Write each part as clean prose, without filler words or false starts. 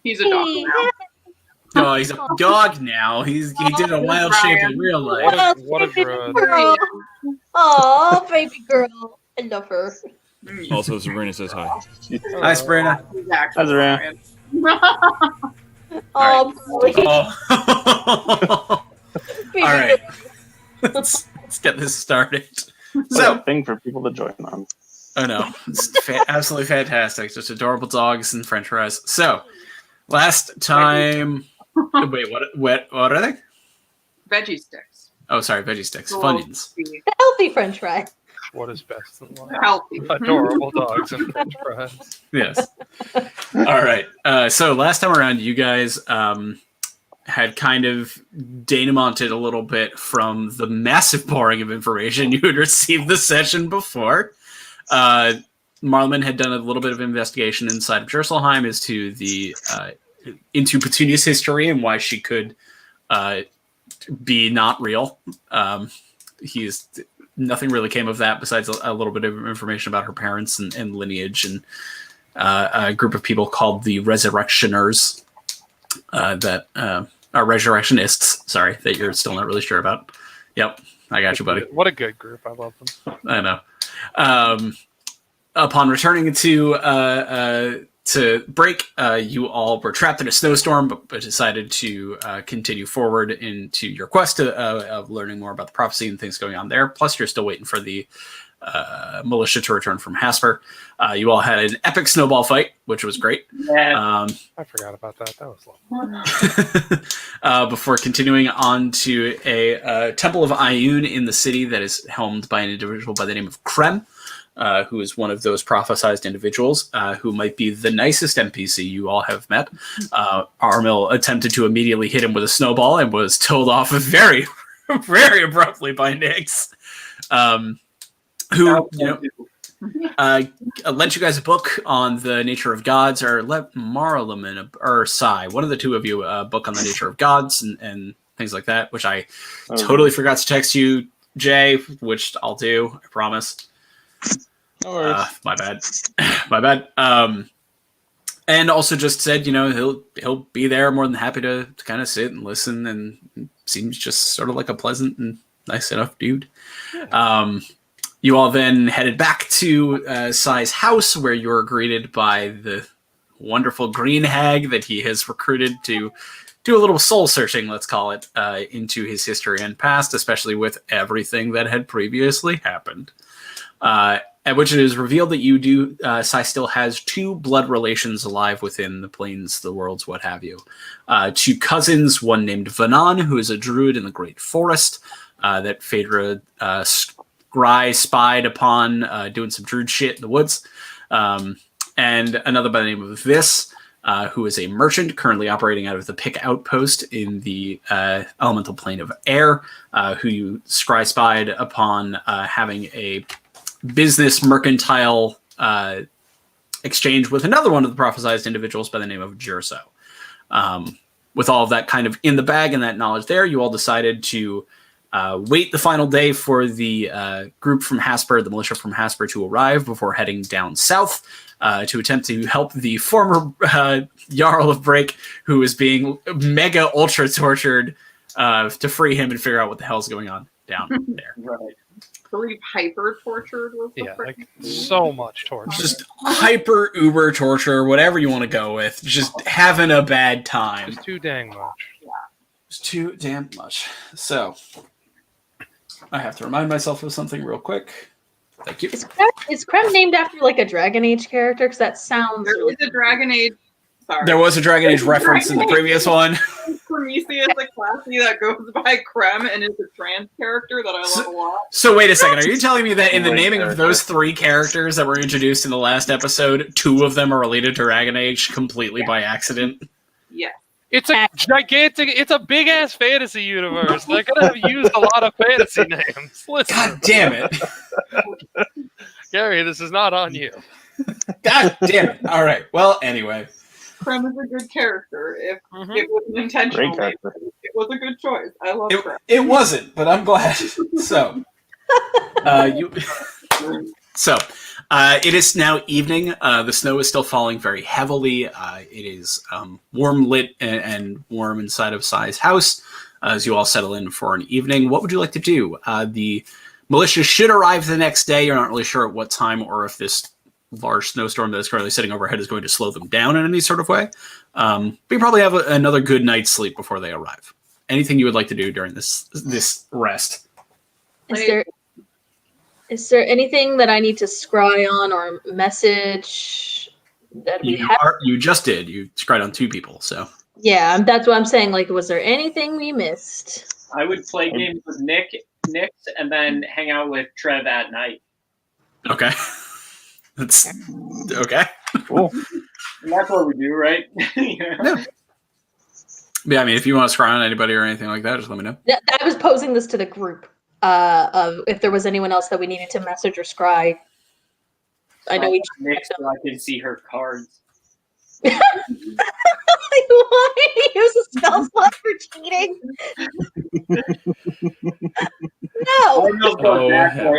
He's a dog now. Oh, he's a dog now. He did a wild shape in real life. What a drone. Oh, baby girl. I love her. Also, Sabrina says hi. Hi, Sabrina. Hi, Sabrina. Oh, boy. Oh. All right. Let's get this started. So, a thing for people to join on. Oh no, it's absolutely fantastic. Just adorable dogs and French fries. So, last time. Wait, what are they? Veggie sticks. Oh, sorry, veggie sticks. Funyuns. Healthy French fry. What is best in life? Healthy. Adorable dogs and French fries. Yes. All right. So last time around, you guys had kind of denamonted a little bit from the massive pouring of information you had received the session before. Marlman had done a little bit of investigation inside of Jerselheim as to the into Petunia's history and why she could be not real. Nothing really came of that besides a little bit of information about her parents and lineage and a group of people called the Resurrectioners that are Resurrectionists. Sorry, that you're still not really sure about. Yep, I got you, buddy. What a good group. I love them. I know. Upon returning to break, you all were trapped in a snowstorm, but decided to continue forward into your quest of learning more about the prophecy and things going on there. Plus, you're still waiting for the militia to return from Hasper. You all had an epic snowball fight, which was great. Yeah. I forgot about that. That was lovely. Before continuing on to a temple of Ioun in the city that is helmed by an individual by the name of Krem. Who is one of those prophesized individuals who might be the nicest NPC you all have met. Armil attempted to immediately hit him with a snowball and was told off very, very abruptly by Nix, who lent you guys a book on the nature of gods, or let Marlaman or Sai, one of the two of you, a book on the nature of gods and things like that, which I totally forgot to text you, Jay, which I'll do, I promise. No worries. My bad. My bad. And also just said, he'll be there, more than happy to kind of sit and listen, and seems just sort of like a pleasant and nice enough dude. You all then headed back to Sai's house, where you were greeted by the wonderful green hag that he has recruited to do a little soul searching, let's call it, into his history and past, especially with everything that had previously happened. At which it is revealed that Sai still has two blood relations alive within the planes, the worlds, what have you. Two cousins, one named Vanan, who is a druid in the Great Forest, that Phaedra Scry spied upon doing some druid shit in the woods. And another by the name of Vis, who is a merchant currently operating out of the Pick Outpost in the elemental plane of air, who you Scry spied upon having a business mercantile exchange with another one of the prophesized individuals by the name of Jerso. With all of that kind of in the bag and that knowledge there, you all decided to wait the final day for the group from Hasper, the militia from Hasper, to arrive before heading down south to attempt to help the former Jarl of Break, who is being mega ultra tortured, to free him and figure out what the hell's going on down there. Right. I believe hyper tortured was the like so much torture. Just hyper uber torture, whatever you want to go with. Just having a bad time. Just too dang much. Yeah. It's too damn much. So I have to remind myself of something real quick. Thank you. Is Krem named after like a Dragon Age character? Because that sounds. There is a Dragon Age. Sorry. There was a Dragon Age reference in the previous one. Prometheus, a classy that goes by Krem and is a trans character that I love a lot. So wait a second. Are you telling me that in the naming of those three characters that were introduced in the last episode, two of them are related to Dragon Age completely by accident? Yeah. It's a gigantic, it's a big ass fantasy universe. They're gonna have used a lot of fantasy names. Listen. God damn it. Gary, this is not on you. God damn it. All right. Well, anyway. Krem is a good character. If it was an intentional name, it was a good choice. I love Krem. It wasn't, but I'm glad. So, So, it is now evening. The snow is still falling very heavily. It is warm lit and warm inside of Sai's house as you all settle in for an evening. What would you like to do? The militia should arrive the next day. You're not really sure at what time or if this large snowstorm that is currently sitting overhead is going to slow them down in any sort of way. But you probably have another good night's sleep before they arrive. Anything you would like to do during this rest? Is there anything that I need to scry on or message that we have? You just did. You scryed on 2 people, so. Yeah, that's what I'm saying. Like, was there anything we missed? I would play games with Nick, and then hang out with Trev at night. Okay. That's okay. Cool. And that's what we do, right? Yeah. Yeah, I mean, if you want to scry on anybody or anything like that, just let me know. Yeah, I was posing this to the group. Of if there was anyone else that we needed to message or scry. I know each Nick, so I can see her cards. Why use a spell slot for cheating? No.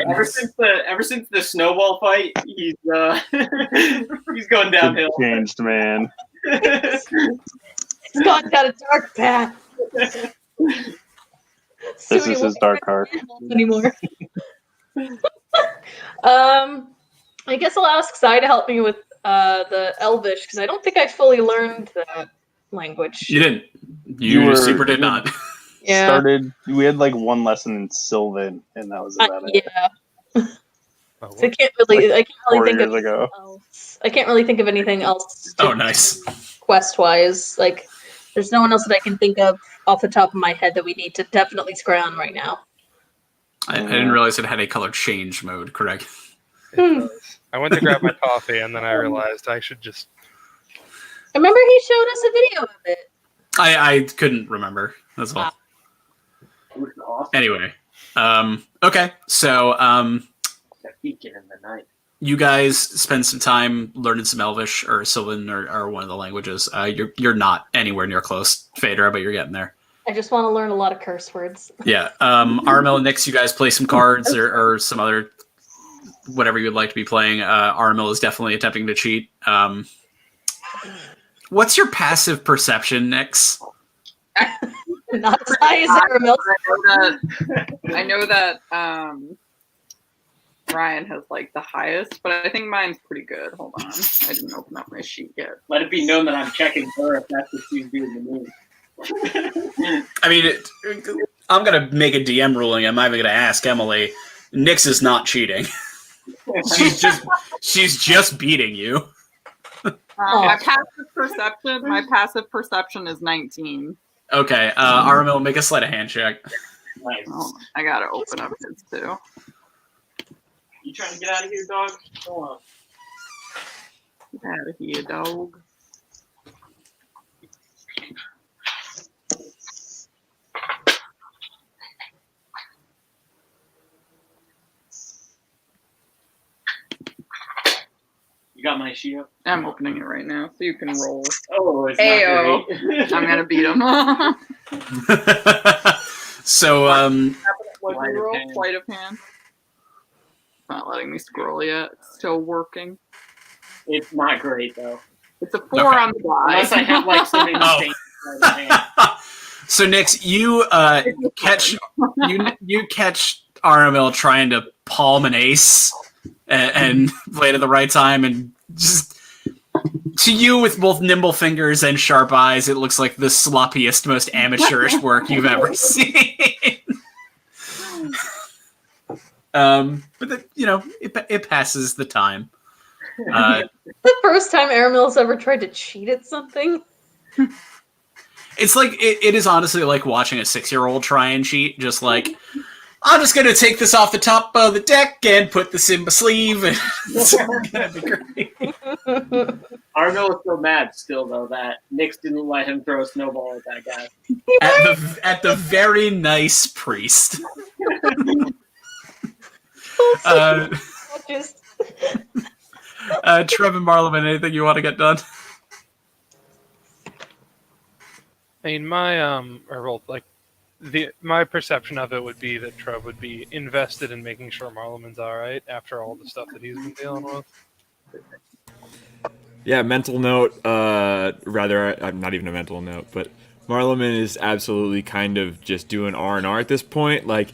Ever since the snowball fight, he's he's going downhill. It changed, man. It's gone down a dark path. This is his dark heart. Anymore. I guess I'll ask Sai to help me with the Elvish because I don't think I fully learned that language. You didn't. You super did not. Yeah. We had like 1 lesson in Sylvan, and that was about it. Yeah. So I can't really think of anything else. I can't really think of anything else. Oh, nice. Quest wise, like there's no one else that I can think of off the top of my head that we need to definitely scry on right now. I didn't realize it had a color change mode, correct? I went to grab my coffee and then I realized I should just. I remember he showed us a video of it. I couldn't remember. That's all. Anyway, okay, so Beacon in the night. you guys spend some time learning some Elvish or Sylvan or one of the languages. You're not anywhere near close, Phaedra, but you're getting there. I just want to learn a lot of curse words. Yeah, Armel and Nix, you guys play some cards or some other whatever you'd like to be playing. Armel is definitely attempting to cheat. What's your passive perception, Nix? Not as high as Aramil. I know that Ryan has like the highest, but I think mine's pretty good. Hold on. I didn't open up my sheet yet. Let it be known that I'm checking her if that's what she's doing to me. I mean, I'm going to make a DM ruling. I'm not even going to ask Emily. Nix is not cheating. she's just beating you. My passive perception is 19. Okay, Aramil, make a sleight of hand check. Nice. Oh, I gotta open up his too. You trying to get out of here, dog? Go on. Get out of here, dog. You got my sheet up? I'm opening it right now, so you can roll. Oh, it's Ayo. not great. I'm gonna beat him. So, What do you roll? Sleight of hand. It's not letting me scroll yet. It's still working. It's not great, though. It's a 4 on the die. Unless I have, like, some insane so Nix, you catch Aramil trying to palm an ace and play it at the right time, and just to you with both nimble fingers and sharp eyes, it looks like the sloppiest, most amateurish work you've ever seen. But it passes the time. The first time Aramil's ever tried to cheat at something. It's like it is honestly like watching a 6-year-old try and cheat. Just like, I'm just gonna take this off the top of the deck and put this in my sleeve. And it's gonna be great. Arno is so mad still, though, that Nix didn't let him throw a snowball at that guy. At the very nice priest. Trev and Marleman, anything you want to get done? I mean, my I rolled like my perception of it would be that Trev would be invested in making sure Marleman's all right after all the stuff that he's been dealing with. Yeah, mental note. Rather, not even a mental note, but Marleman is absolutely kind of just doing R&R at this point. Like,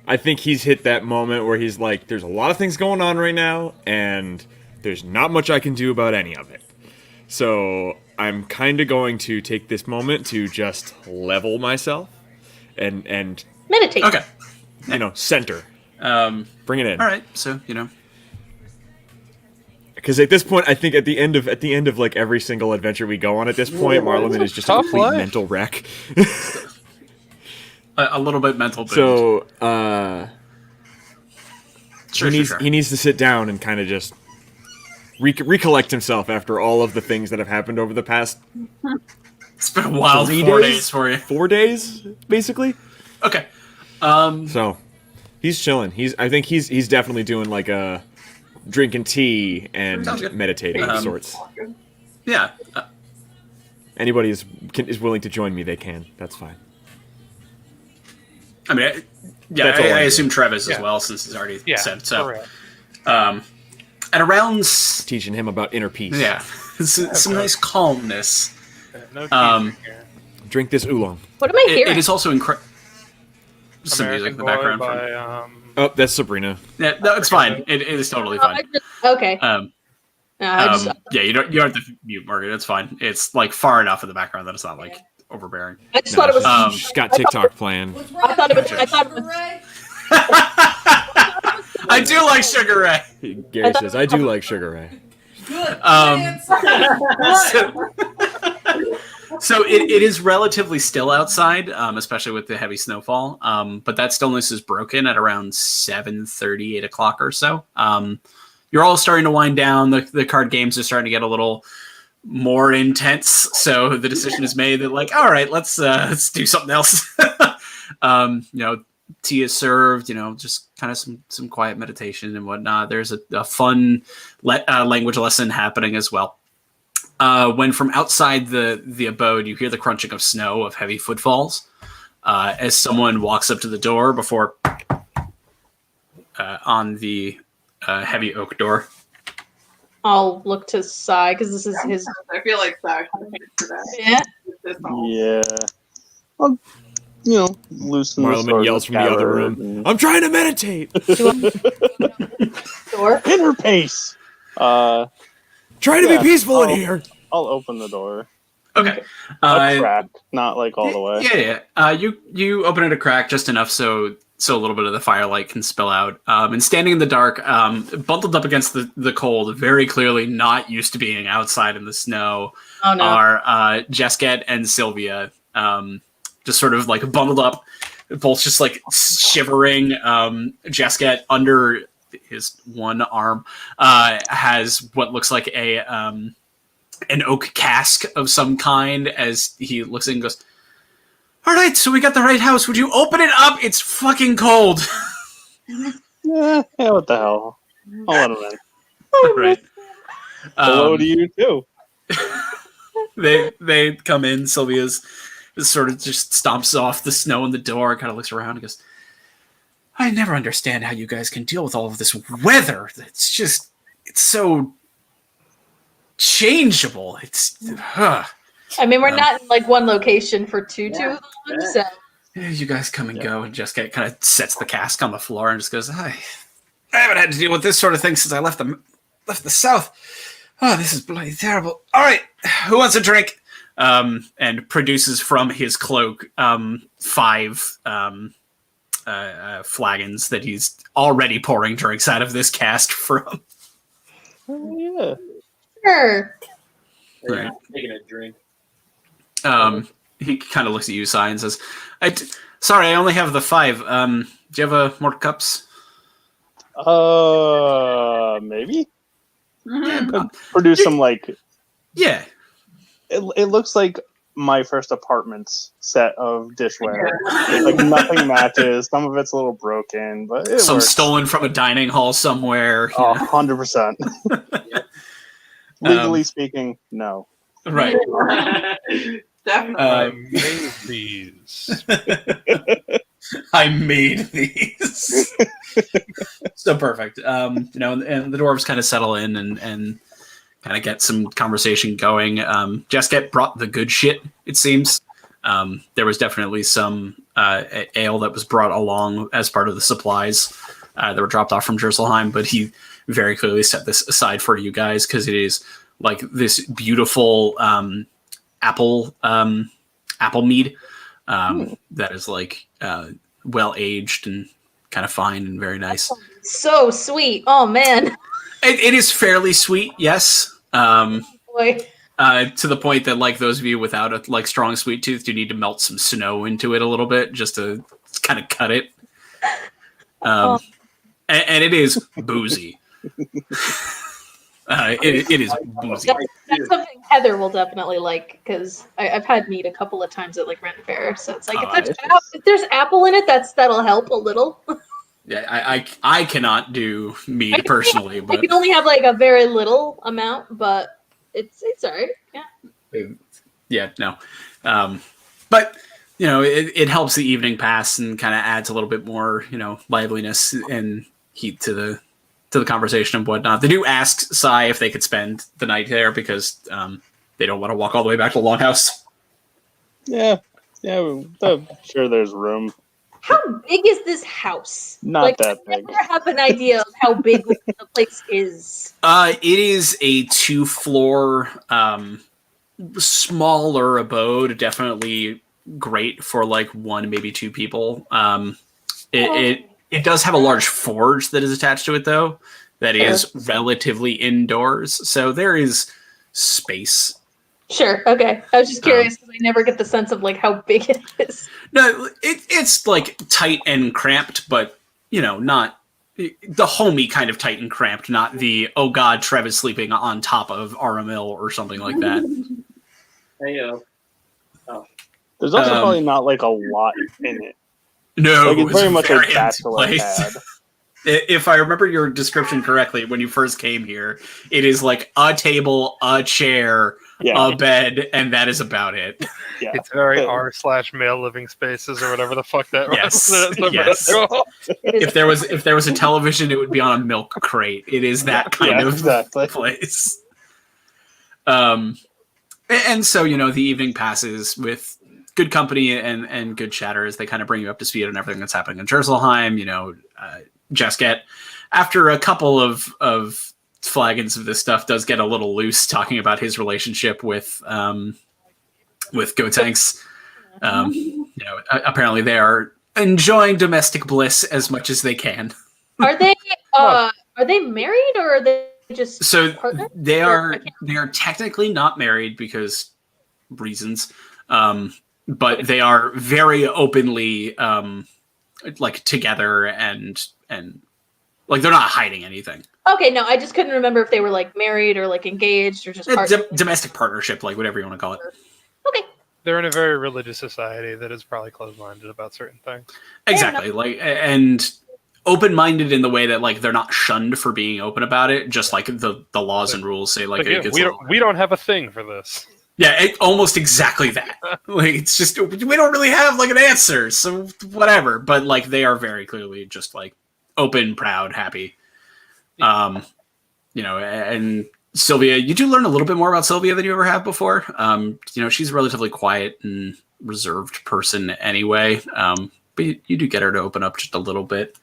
I think he's hit that moment where he's like, "There's a lot of things going on right now, and there's not much I can do about any of it." So I'm kind of going to take this moment to just level myself and Meditate. Okay. center. Bring it in. All right. So Because at this point, I think at the end of like every single adventure we go on, at this point, Marleman is just a Tough complete life. mental wreck. a little bit mental. Boost. So Sure. he needs to sit down and kind of just recollect himself after all of the things that have happened over the past It's been a wild 3 4 days? days for you. 4 days, basically. Okay. So he's chilling. I think he's definitely doing like a drinking tea and Sounds good. meditating of sorts. Yeah. Anybody is willing to join me, they can. That's fine. I mean, That's all I I'm assume doing. Trev is as Yeah. well, since he's already Yeah, said so. correct. At around Teaching him about inner peace. yeah, some nice calmness. No Um, teasing here. Drink this oolong. What am I hearing? It is also incredible. Some American music in the Boy background. by, Oh, that's Sabrina. Yeah, no, it's fine. It is totally Oh, fine. okay. Yeah, you don't have to mute Margaret. It's fine. It's like far enough in the background that it's not like overbearing. I just thought it was. She's got TikTok playing. I thought it was. I thought it was. I do like Sugar Ray. Gary says, "I do like Sugar Ray." So it is relatively still outside, especially with the heavy snowfall. But that stillness is broken at around 7:30, 8 o'clock or so. You're all starting to wind down. The card games are starting to get a little more intense. So the decision is made that, like, all right, let's do something else. Tea is served. Just kind of some quiet meditation and whatnot. There's a fun language lesson happening as well. When from outside the abode, you hear the crunching of snow, of heavy footfalls, as someone walks up to the door before on the heavy oak door. I'll look to Sai because this is his. I feel like Zach for that. Yeah. Yeah. Well, loosen the Marleman sword yells with from the other scabbard room, and- "I'm trying to meditate. Door. Inner pace. Trying to be Yeah. peaceful in Oh. here." I'll open the door. Okay. A crack, not like all the way. Yeah. You open it a crack just enough so a little bit of the firelight can spill out. And standing in the dark, bundled up against the cold, very clearly not used to being outside in the snow, Oh no. are Jesket and Sylvia. Just sort of like bundled up, both just like shivering. Jesket, under his one arm, has what looks like an oak cask of some kind, as he looks in and goes, "All right, so we got the right house. Would you open it up? It's fucking cold." Yeah, what the hell? I'll let him in. Right. Hello to you too. They come in. Sylvia's sort of just stomps off the snow in the door, kind of looks around and goes, "I never understand how you guys can deal with all of this weather. It's so changeable. It's I mean, we're not in like one location for too long, so you guys come and go." And Jessica kind of sets the cask on the floor and just goes, I haven't had to deal with this sort of thing since I left the South. Oh, this is bloody terrible. All right, who wants a drink? And produces from his cloak 5 flagons that he's already pouring drinks out of this cask from. Oh, yeah. sure. Right. Taking a drink. He kind of looks at you, Sai, and says, "Sorry, I only have the 5. Do you have more cups?" Maybe? Mhm. Produce some, like, Yeah. it looks like my first apartment's set of dishware. Like, nothing matches. Some of it's a little broken, but it Some works. stolen from a dining hall somewhere. Oh, 100%. Legally speaking, no. Right. Definitely. I made these. I made these. So perfect. And the dwarves kind of settle in and kind of get some conversation going. Jesket brought the good shit, it seems. There was definitely some ale that was brought along as part of the supplies that were dropped off from Jerselheim, but he very clearly set this aside for you guys because it is like this beautiful apple mead that is like well aged and kind of fine and very nice. So sweet. Oh man. It is fairly sweet, yes. Boy. To the point that like those of you without a like strong sweet tooth do need to melt some snow into it a little bit just to kind of cut it. And it is boozy. It is boozy. That's something Heather will definitely like because I've had meat a couple of times at like Rent Fair, so it's like if there's apple in it, that'll help a little. Yeah, I cannot do mead personally, but I can only have like a very little amount, but it's alright. Yeah. Yeah, no. But it helps the evening pass and kind of adds a little bit more, liveliness and heat to the conversation and whatnot. They do ask Sai if they could spend the night there because they don't want to walk all the way back to the Longhouse. Yeah, I'm sure there's room. How big is this house? Not that big. I never have an idea of how big the place is. It is a 2-floor, smaller abode. Definitely great for like 1, maybe 2 people. It does have a large forge that is attached to it, though. That is relatively indoors, so there is space. Sure. Okay. I was just curious because I never get the sense of like how big it is. No, it's like tight and cramped, but not the homey kind of tight and cramped, not the oh god, Trev is sleeping on top of Aramil or something like that. Heyo. There's also probably not like a lot in it. No, it's very much very like Bachelor empty Pad. If I remember your description correctly, when you first came here, it is like a table, a chair, a bed, and that is about it. Yeah. It's very r/male living spaces or whatever the fuck that Yes. was. Yes. If there was a television, it would be on a milk crate. It is that kind of place. And so the evening passes with good company and good chatter as they kind of bring you up to speed on everything that's happening in Jerselheim. Jesket, after a couple of flagons of this stuff, does get a little loose talking about his relationship with Gotenks. Apparently they are enjoying domestic bliss as much as they can. Are they married or are they just partners? They are technically not married because reasons. But they are very openly like together and like they're not hiding anything. Okay, no, I just couldn't remember if they were like married or like engaged or just domestic partnership, like whatever you want to call it. Okay. They're in a very religious society that is probably closed-minded about certain things. Exactly, and open-minded in the way that like they're not shunned for being open about it, just like the laws and rules say like we don't have a thing for this. Yeah, almost exactly that. Like it's just we don't really have like an answer, so whatever. But like they are very clearly just like open, proud, happy. And Sylvia, you do learn a little bit more about Sylvia than you ever have before. She's a relatively quiet and reserved person anyway. But you do get her to open up just a little bit.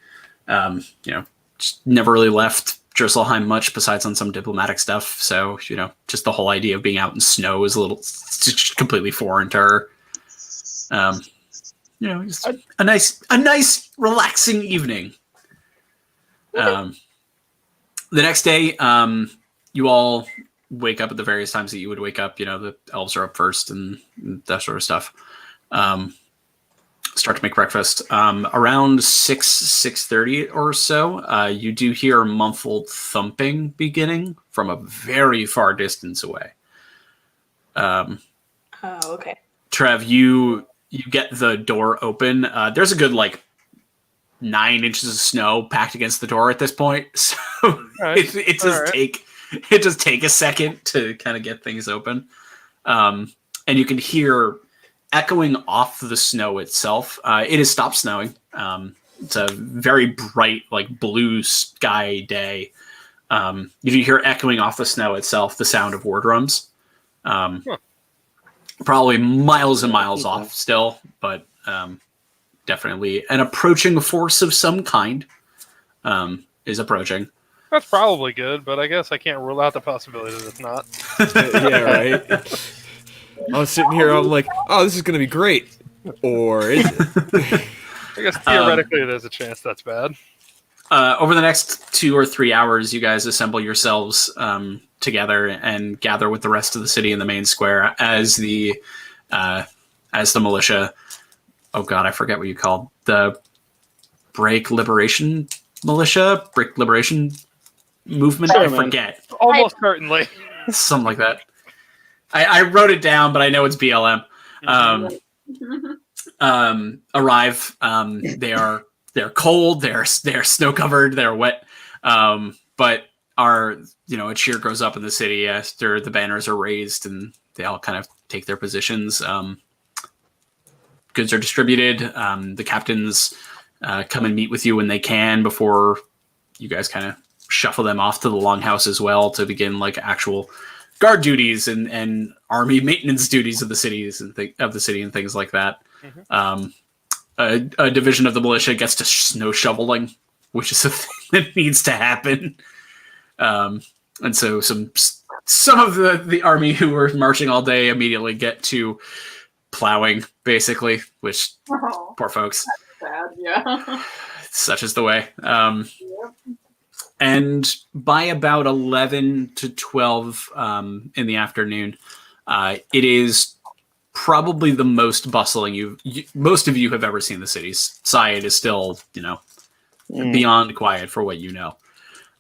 Just never really left Jerselheim much besides on some diplomatic stuff. So, just the whole idea of being out in snow is just completely foreign to her. Just a nice relaxing evening. The next day, you all wake up at the various times that you would wake up. The elves are up first and that sort of stuff. Start to make breakfast. Around 6:30 or so, you do hear muffled thumping beginning from a very far distance away. Okay. Trev, you get the door open. There's a good 9 inches of snow packed against the door at this point, so it does take a second to kind of get things open. And you can hear echoing off the snow itself, it has stopped snowing. It's a very bright, like blue sky day. You hear echoing off the snow itself the sound of war drums. Probably miles and miles off still, but definitely an approaching force of some kind is approaching. That's probably good, but I guess I can't rule out the possibility that it's not. Yeah, right. I was sitting here, I'm like, oh, this is gonna be great, or is it? I guess theoretically there's a chance that's bad. Over the next 2 or 3 hours, you guys assemble yourselves together and gather with the rest of the city in the main square as the militia. Oh God, I forget what you called the Break Liberation Militia, Break Liberation Movement. Sure, I man. forget, Almost certainly. something like that. I wrote it down, but I know it's BLM. Arrive. They're cold. They're snow covered. They're wet. But a cheer goes up in the city after the banners are raised and they all kind of take their positions. Goods are distributed. The captains come and meet with you when they can before you guys kind of shuffle them off to the longhouse as well to begin like actual guard duties and army maintenance duties of the cities and city and things like that. A division of the militia gets to snow shoveling, which is a thing that needs to happen. And so some of the army who were marching all day immediately get to plowing, basically, which poor folks. Sad, yeah. Such is the way. And by about 11 to 12 in the afternoon, it is probably the most bustling most of you have ever seen the city. Syed is still, beyond quiet for what you know.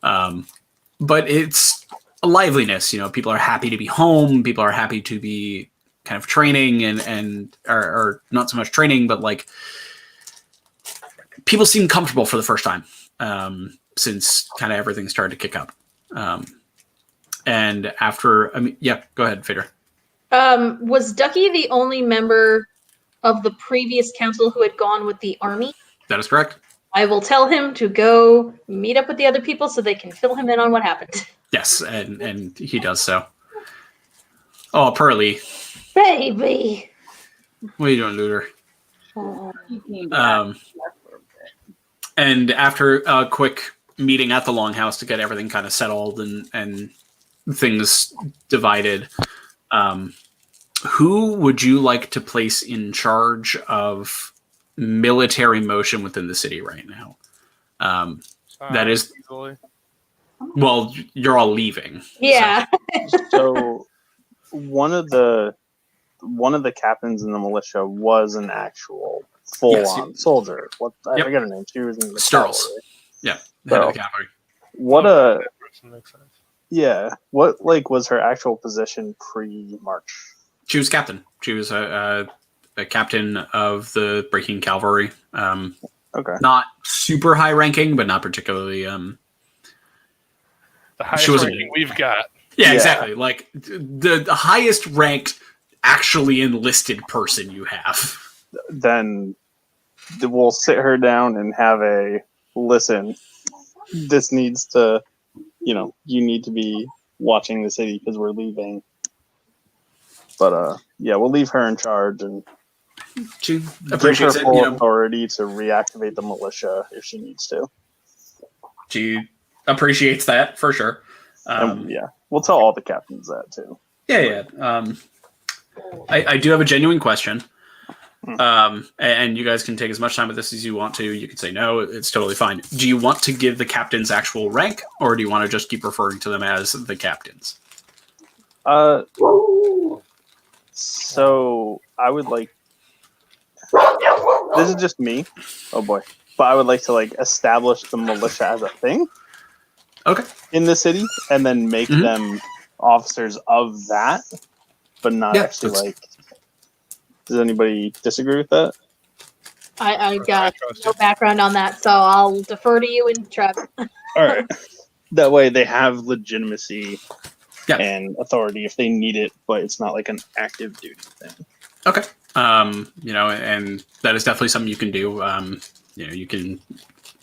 But it's a liveliness, people are happy to be home. People are happy to be kind of training and or not so much training, but like people seem comfortable for the first time since kind of everything started to kick up. And after, go ahead, Fader. Was Ducky the only member of the previous council who had gone with the army? That is correct. I will tell him to go meet up with the other people so they can fill him in on what happened. Yes, and he does so. Oh, Pearly. Baby! What are you doing, Looter? Oh. And after a quick meeting at the Longhouse to get everything kind of settled and things divided, who would you like to place in charge of military motion within the city right now? That is, Easily. well, you're all leaving. Yeah. So one of the captains in the militia was an actual full-on soldier. I forget her name. She was in the Sturls. cavalry. Yeah, So, head of the cavalry. Makes sense. Yeah. What was her actual position pre-March? She was captain. She was a captain of the Breaking Cavalry. Okay. Not super high ranking, but not particularly. The highest She wasn't- ranking we've got. Yeah, Yeah. exactly. Like the highest ranked actually enlisted person you have. Then we'll sit her down and have a listen. This needs to, you need to be watching the city because we're leaving. But we'll leave her in charge and She give her appreciates it. full authority to reactivate the militia if she needs to. She appreciates that for sure. And, we'll tell all the captains that too. Yeah. I do have a genuine question. And you guys can take as much time with this as you want to. You can say no, it's totally fine. Do you want to give the captains actual rank, or do you want to just keep referring to them as the captains? So I would like. This is just me. Oh boy! But I would like to establish the militia as a thing. Okay. In the city, and then make them officers of that, but not actually Does anybody disagree with that? I got no background on that, so I'll defer to you and Trev. All right. That way they have legitimacy Yeah. and authority if they need it, but it's not like an active duty thing. Okay. And that is definitely something you can do. You can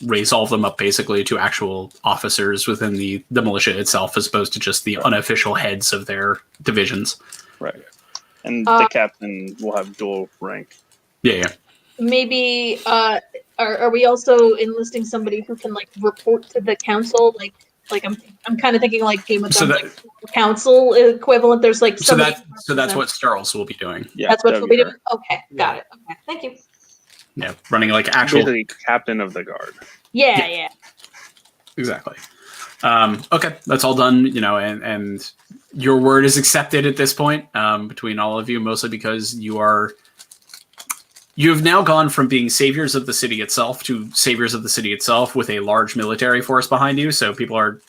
raise all of them up basically to actual officers within the militia itself, as opposed to just the unofficial heads of their divisions. Right. And the captain will have dual rank. Yeah. Maybe are we also enlisting somebody who can like report to the council? Like I'm kind of thinking like Game of Thrones council equivalent. There's like somebody. So that's what Starls will be doing. Yeah, that's what she'll be doing. Okay, got it. Okay, thank you. Yeah, running like actual basically captain of the guard. Yeah. Exactly. Okay, that's all done. And your word is accepted at this point between all of you, mostly because you have now gone from being saviors of the city itself to saviors of the city itself with a large military force behind you. So people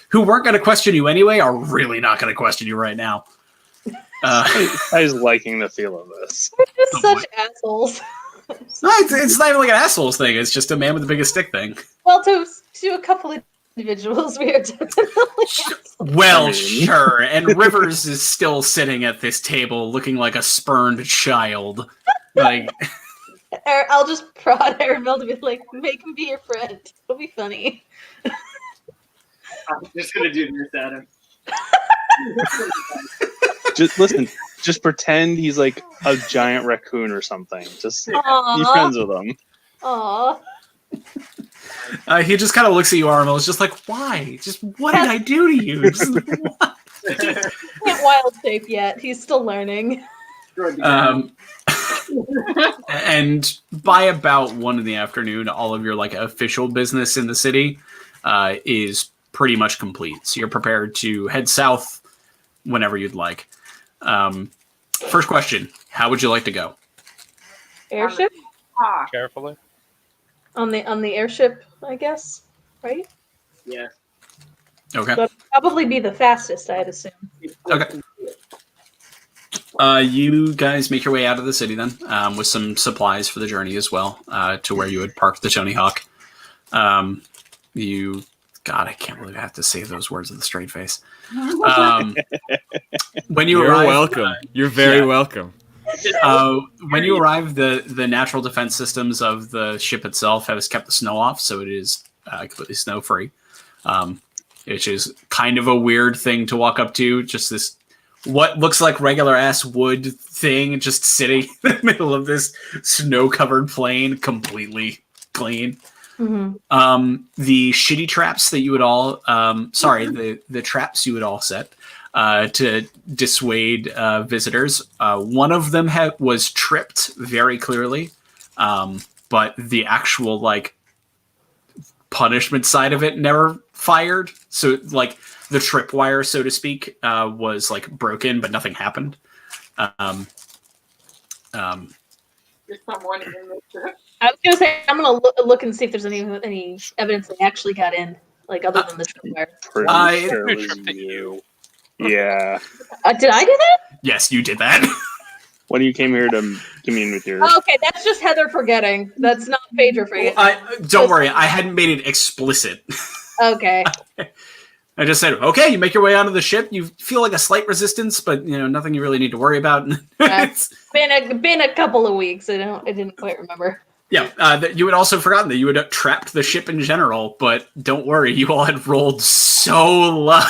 who weren't going to question you anyway are really not going to question you right now. I was liking the feel of this. We're just such assholes. No, it's not even like an assholes thing. It's just a man with the biggest stick thing. Well, to a couple of individuals, we are definitely Well, sure. And Rivers is still sitting at this table looking like a spurned child. Like, I'll just prod Aramel to be like, make him be your friend. It'll be funny. I'm just gonna do this, Adam. Just listen. Just pretend he's like a giant raccoon or something. Just be Aww. friends with him. Aww. he just kind of looks at you, Armel. It's just like, why? Just what did I do to you? Just, what? Can't wild shape yet. He's still learning. And by about 1 PM, all of your like official business in the city is pretty much complete. So you're prepared to head south whenever you'd like. First question: how would you like to go? Airship? Carefully. On the airship, I guess. Right? Yeah. Okay. But probably be the fastest, I'd assume. Okay. You guys make your way out of the city then, with some supplies for the journey as well, to where you had parked the Tony Hawk. God, I can't believe I have to say those words with a straight face. When you You're arrive, welcome. You're very welcome. when you arrive, the natural defense systems of the ship itself has kept the snow off, so it is completely snow free. Which is kind of a weird thing to walk up to. Just this, what looks like regular ass wood thing, just sitting in the middle of this snow covered plain, completely clean. Mm-hmm. The shitty traps that you would all, the traps you would all set to dissuade visitors. One of them was tripped very clearly, but the actual like punishment side of it never fired. So like the tripwire, so to speak, was like broken, but nothing happened. There's someone in the trip. I was gonna say I'm gonna look and see if there's any evidence they actually got in, like other than the tripwire. Pretty sure it was you. Yeah. Did I do that? Yes, you did that. When you came here to commune with your... Oh, okay, that's just Heather forgetting. That's not Phaedra forgetting. Don't worry, I hadn't made it explicit. Okay. I just said, okay, you make your way onto the ship. You feel like a slight resistance, but nothing you really need to worry about. It's been a couple of weeks. I didn't quite remember. Yeah, you had also forgotten that you had trapped the ship in general, but don't worry, you all had rolled so low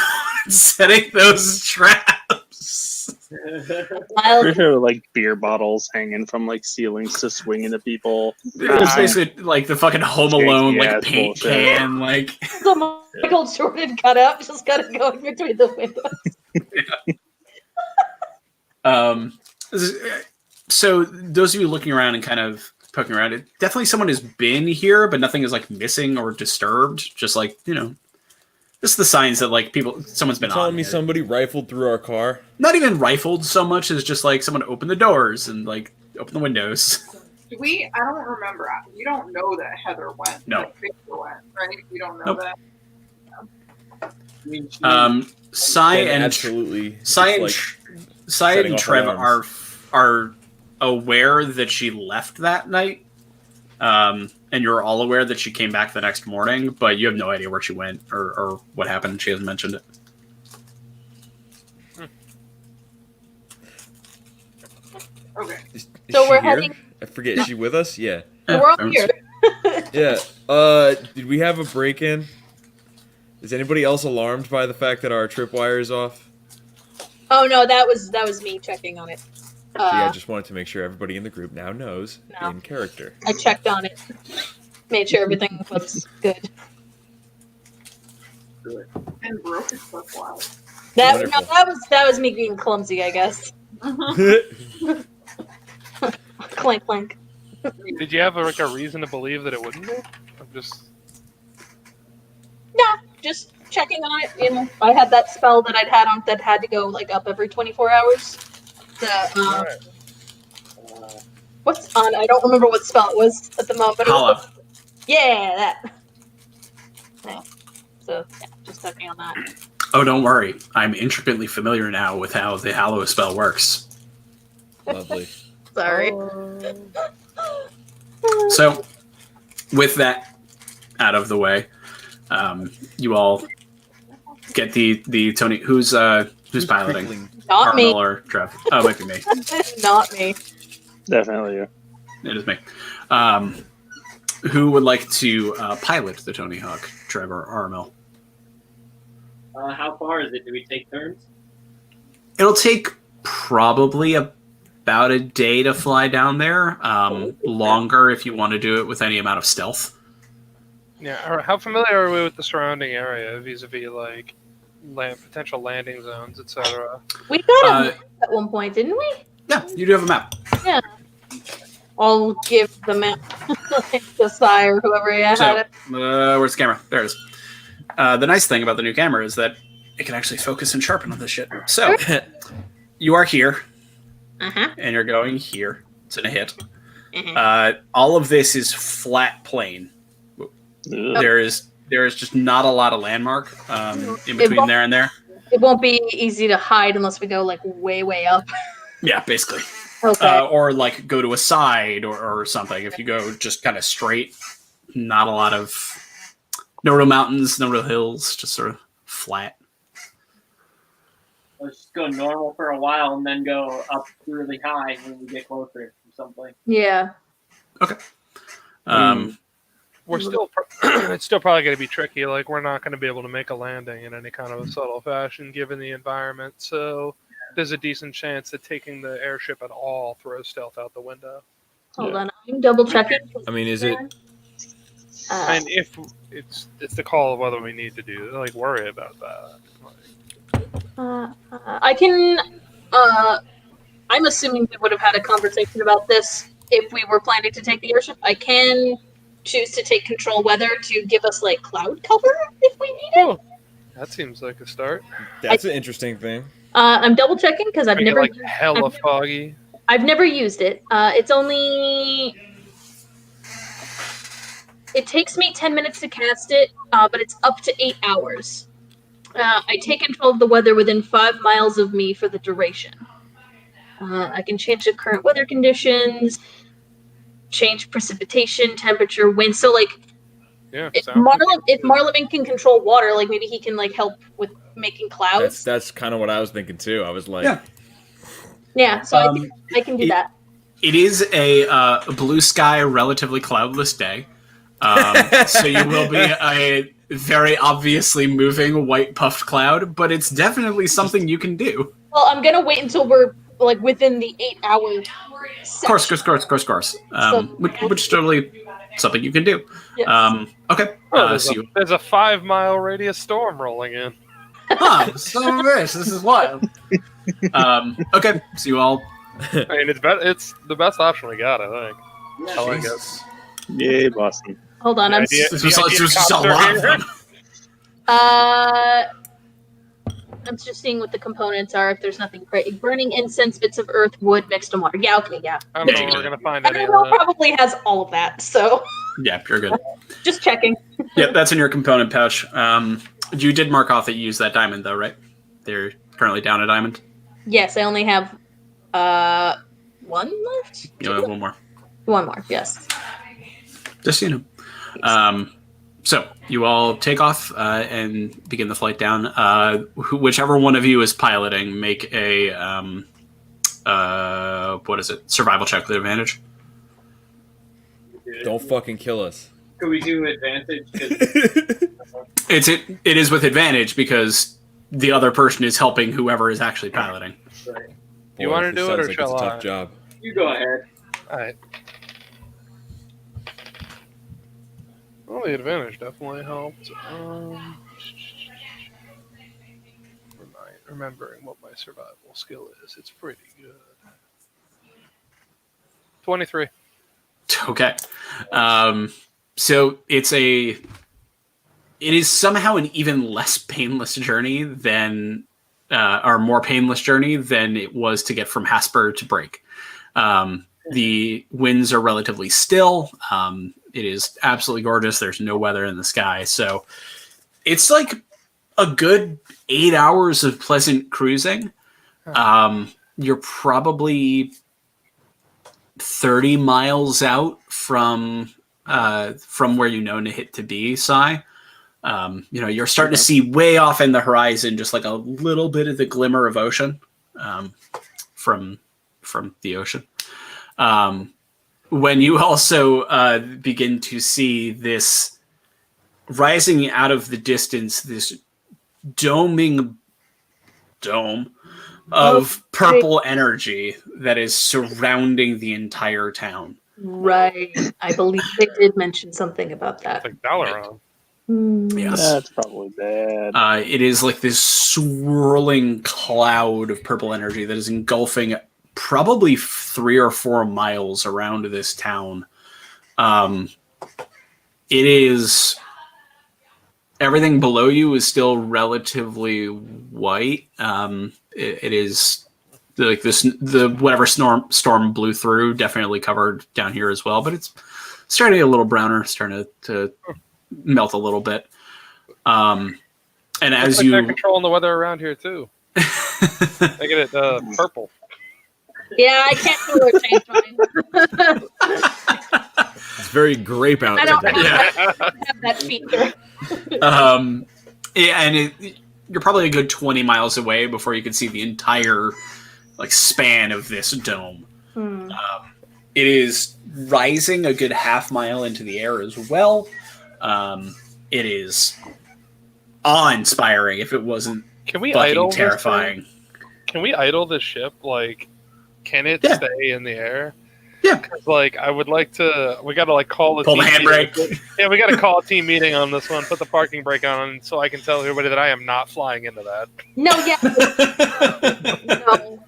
setting those traps. Pretty sure like beer bottles hanging from like ceilings to swing into people. It's basically like the fucking Home Alone like paint bullshit. Can like. So Michael Jordan cut up, just gotta go in between the windows. So those of you looking around and kind of poking around, it definitely someone has been here, but nothing is like missing or disturbed. Just like just the signs that like someone's been Telling on me here. somebody rifled through our car? Not even rifled so much as just like someone opened the doors and like opened the windows. I don't remember. You don't know that Heather went. No. Like Victor went, right? You don't know Nope. that. Sai and absolutely. Sai like and off Trev alarms. are aware that she left that night, and you're all aware that she came back the next morning, but you have no idea where she went or what happened. She hasn't mentioned it. Okay. So Is we're she here? heading. I forget. Is she with us? Yeah. We're all here. Yeah. Did we have a break-in? Is anybody else alarmed by the fact that our tripwire is off? Oh no, that was me checking on it. See, I just wanted to make sure everybody in the group now knows No. in character. I checked on it, made sure everything was good. And broken stuff. Wow. Wonderful. That was me being clumsy, I guess. Clank clank. Did you have like a reason to believe that it wouldn't be? I'm just. No, just checking on it. You know, I had that spell that I'd had on that had to go like up every 24 hours. The what's on? I don't remember what spell it was at the moment. But it was Hollow. yeah, that. Yeah. So yeah, just checking on that. Oh, don't worry. I'm intricately familiar now with how the Hallow spell works. Lovely. Sorry. So, with that out of the way, you all get the Tony. Who's piloting? Not me. Arnold or Trev? Oh, it might be me. Not me. Definitely you. It is me. Who would like to pilot the Tony Hawk? Trev or Armel? How far is it? Do we take turns? It'll take probably about a day to fly down there. Longer if you want to do it with any amount of stealth. Yeah. How familiar are we with the surrounding area vis-a-vis like potential landing zones, etc.? We got a map at one point, didn't we? Yeah, you do have a map. Yeah. I'll give the map to Sire, whoever had So, it. where's the camera? There it is. The nice thing about the new camera is that it can actually focus and sharpen on this shit. So, you are here, and you're going here. It's in a hit. All of this is flat plane. There is just not a lot of landmark in between there and there. It won't be easy to hide unless we go like way, way up. Yeah, basically. Okay. Or like go to a side or something. If you go just kind of straight, not a lot of, no real mountains, no real hills, just sort of flat. Let's just go normal for a while and then go up really high when we get closer or something. Yeah. Okay. We're still. It's still probably going to be tricky. Like we're not going to be able to make a landing in any kind of a subtle fashion given the environment. So there's a decent chance that taking the airship at all throws stealth out the window. Hold on, I'm double checking. I mean, is it? And if it's the call of whether we need to do worry about that. I can. I'm assuming we would have had a conversation about this if we were planning to take the airship. I can choose to take control weather to give us like cloud cover if we need it. Oh, that seems like a start. That's an interesting thing. I'm double checking because I've never hella foggy. I've never used it. It's only. It takes me 10 minutes to cast it, but it's up to 8 hours. I take control of the weather within 5 miles of me for the duration. I can change the current weather conditions, change precipitation, temperature, wind. So, if Marleman can control water, maybe he can help with making clouds. That's kind of what I was thinking too. I was like, yeah. So I can do that. It is a blue sky, relatively cloudless day. So you will be a very obviously moving white puffed cloud, but it's definitely something you can do. Well, I'm gonna wait until we're within the 8 hour. Course. Which is totally something you can do. Yes. Okay. There's a 5 mile radius storm rolling in. Son of a bitch, this is wild. Okay, so you all. I mean, it's the best option we got, I think. Yeah, I like it. Yay, Boston. Hold on, This was just a lot of them. I'm just seeing what the components are. If there's nothing great, burning incense, bits of earth, wood mixed in water. Yeah, okay, yeah. I don't know if we're gonna find And any of Emerald that. probably has all of that, so Yeah, you're good. just checking. Yep, that's in your component pouch. You did mark off that you used that diamond, though, right? They're currently down a diamond. Yes, I only have one left. You have one more. One more, yes. Just so you know. So you all take off and begin the flight down. Whichever one of you is piloting, make a what is it? Survival check with advantage. Don't fucking kill us. Could we do advantage? 'Cause It is with advantage because the other person is helping whoever is actually piloting. right. You wanna this do it, sounds or like shall it's a I? tough job. You go ahead. All right. Well, the advantage definitely helped. Remembering what my survival skill is, it's pretty good. 23. Okay. So it is somehow an even less painless journey than, or more painless journey than it was to get from Hasper to Break. The winds are relatively still. It is absolutely gorgeous. There's no weather in the sky. So it's like a good 8 hours of pleasant cruising. You're probably 30 miles out from where you know Nahit to be, Sai. You're starting to see way off in the horizon just like a little bit of the glimmer of ocean from the ocean. When you also begin to see this rising out of the distance, this dome of purple energy that is surrounding the entire town. Right. I believe they did mention something about It's that. like Dalaran. Yes. That's probably bad. It is like this swirling cloud of purple energy that is engulfing probably 3 or 4 miles around this town. It is... Everything below you is still relatively white. It is like the whatever storm blew through definitely covered down here as well, but it's starting to get a little browner, starting to melt a little bit. And as Like you they're controlling the weather around here too. They get it purple. Yeah, I can't do a change mine. It's very grape out I don't today. have that feature. You're probably a good 20 miles away before you can see the entire span of this dome. It is rising a good half mile into the air as well. It is awe-inspiring if it wasn't Can we fucking idle terrifying. this thing? Can we idle this ship? Can it Yeah. stay in the air? Yeah. 'Cause, I would like to. We got to call the Pull the team handbrake. meeting. Yeah, we got to call a team meeting on this one. Put the parking brake on, so I can tell everybody that I am not flying into that. No, yeah. No.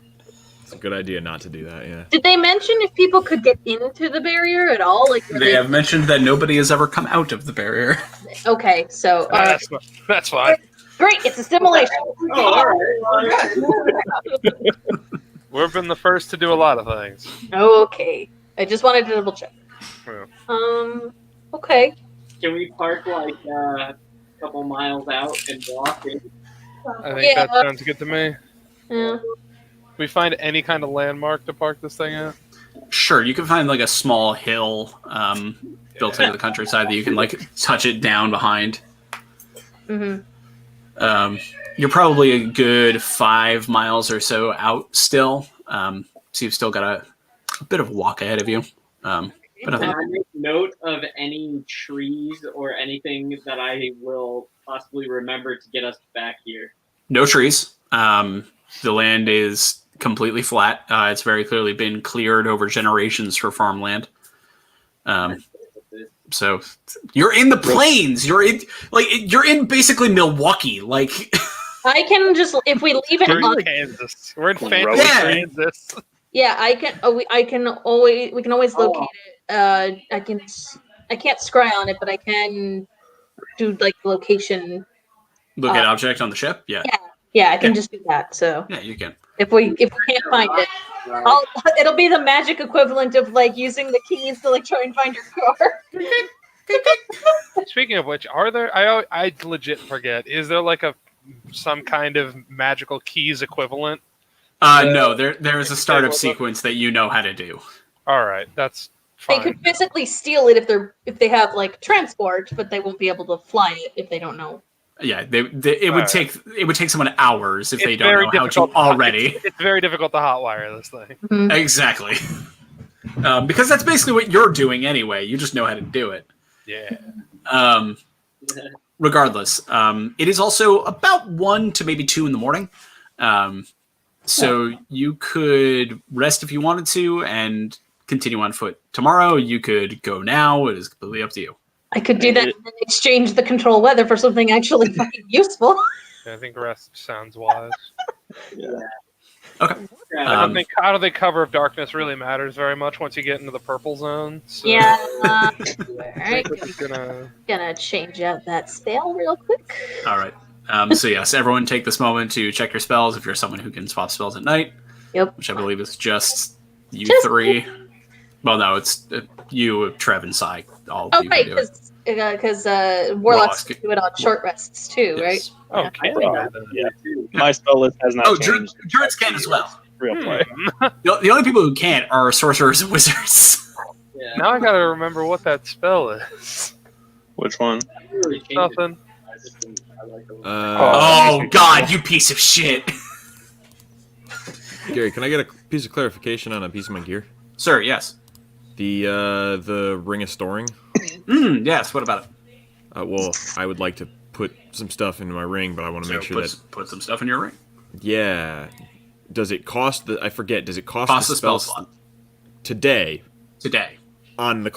It's a good idea not to do that, yeah. Did they mention if people could get into the barrier at all? They have mentioned that nobody has ever come out of the barrier. Okay, so That's fine. great. It's a simulation. Oh, all right. We've been the first to do a lot of things. Okay, I just wanted to double check. Yeah. Okay. Can we park a couple miles out and walk in? I think that sounds good to me. Yeah. We find any kind of landmark to park this thing at? Sure, you can find a small hill built into the countryside that you can touch it down behind. Mm-hmm. You're probably a good 5 miles or so out still, so you've still got a bit of a walk ahead of you. But Can I make note of any trees or anything that I will possibly remember to get us back here? No trees. The land is completely flat. It's very clearly been cleared over generations for farmland. So you're in the plains. You're in basically Milwaukee. I can just if we leave it We're in on. Kansas. We're in fantasy Yeah. Kansas. Yeah, I can. Oh, we can always locate it. I can't scry on it, but I can do location. Look at object on the ship. Yeah. Yeah, I can just do that. So Yeah, you can. if we can't find it, it'll be the magic equivalent of using the keys to try and find your car. Speaking of which, are there? I legit forget. Is there some kind of magical keys equivalent? No, there is a startup sequence that you know how to do. All right, that's They fine. could physically steal it if they have transport, but they won't be able to fly it if they don't know Yeah, it would take someone hours if they It's don't very know how to difficult already. It's very difficult to hotwire this thing. Mhm. Exactly. Because that's basically what you're doing anyway. You just know how to do it. Yeah. Regardless, it is also about 1 to maybe 2 in the morning. So you could rest if you wanted to and continue on foot. Tomorrow, you could go now. It is completely up to you. I could do that and then exchange the control weather for something actually fucking useful. I think rest sounds wise. Okay. I don't think cover of darkness really matters very much once you get into the purple zone. So Yeah. I Alright, think we're gonna change out that spell real quick. All right. So yes, everyone take this moment to check your spells if you're someone who can swap spells at night. Yep. Which I believe is just you Just three. Well, no, it's you, Trev, and Sai. All of Oh, you right, can do it. because warlocks Warlocks can do it on short rests too, right? Yes. Oh, Yeah. can Yeah. My spell list has not Oh, changed. druids can as well. Real play. The only people who can't are sorcerers and wizards. Yeah. Now I gotta remember what that spell is. Which one? Really changed it. Nothing. I just didn't- I like the- Oh God, you piece of shit, Gary, can I get a piece of clarification on a piece of my gear? sir. Yes. The ring of storing. Yes. What about it? Well, I would like to put some stuff into my ring, but I want to make sure put some stuff in your ring. yeah. Does it cost the? I forget. Does it cost Cost the spell slot today today. on the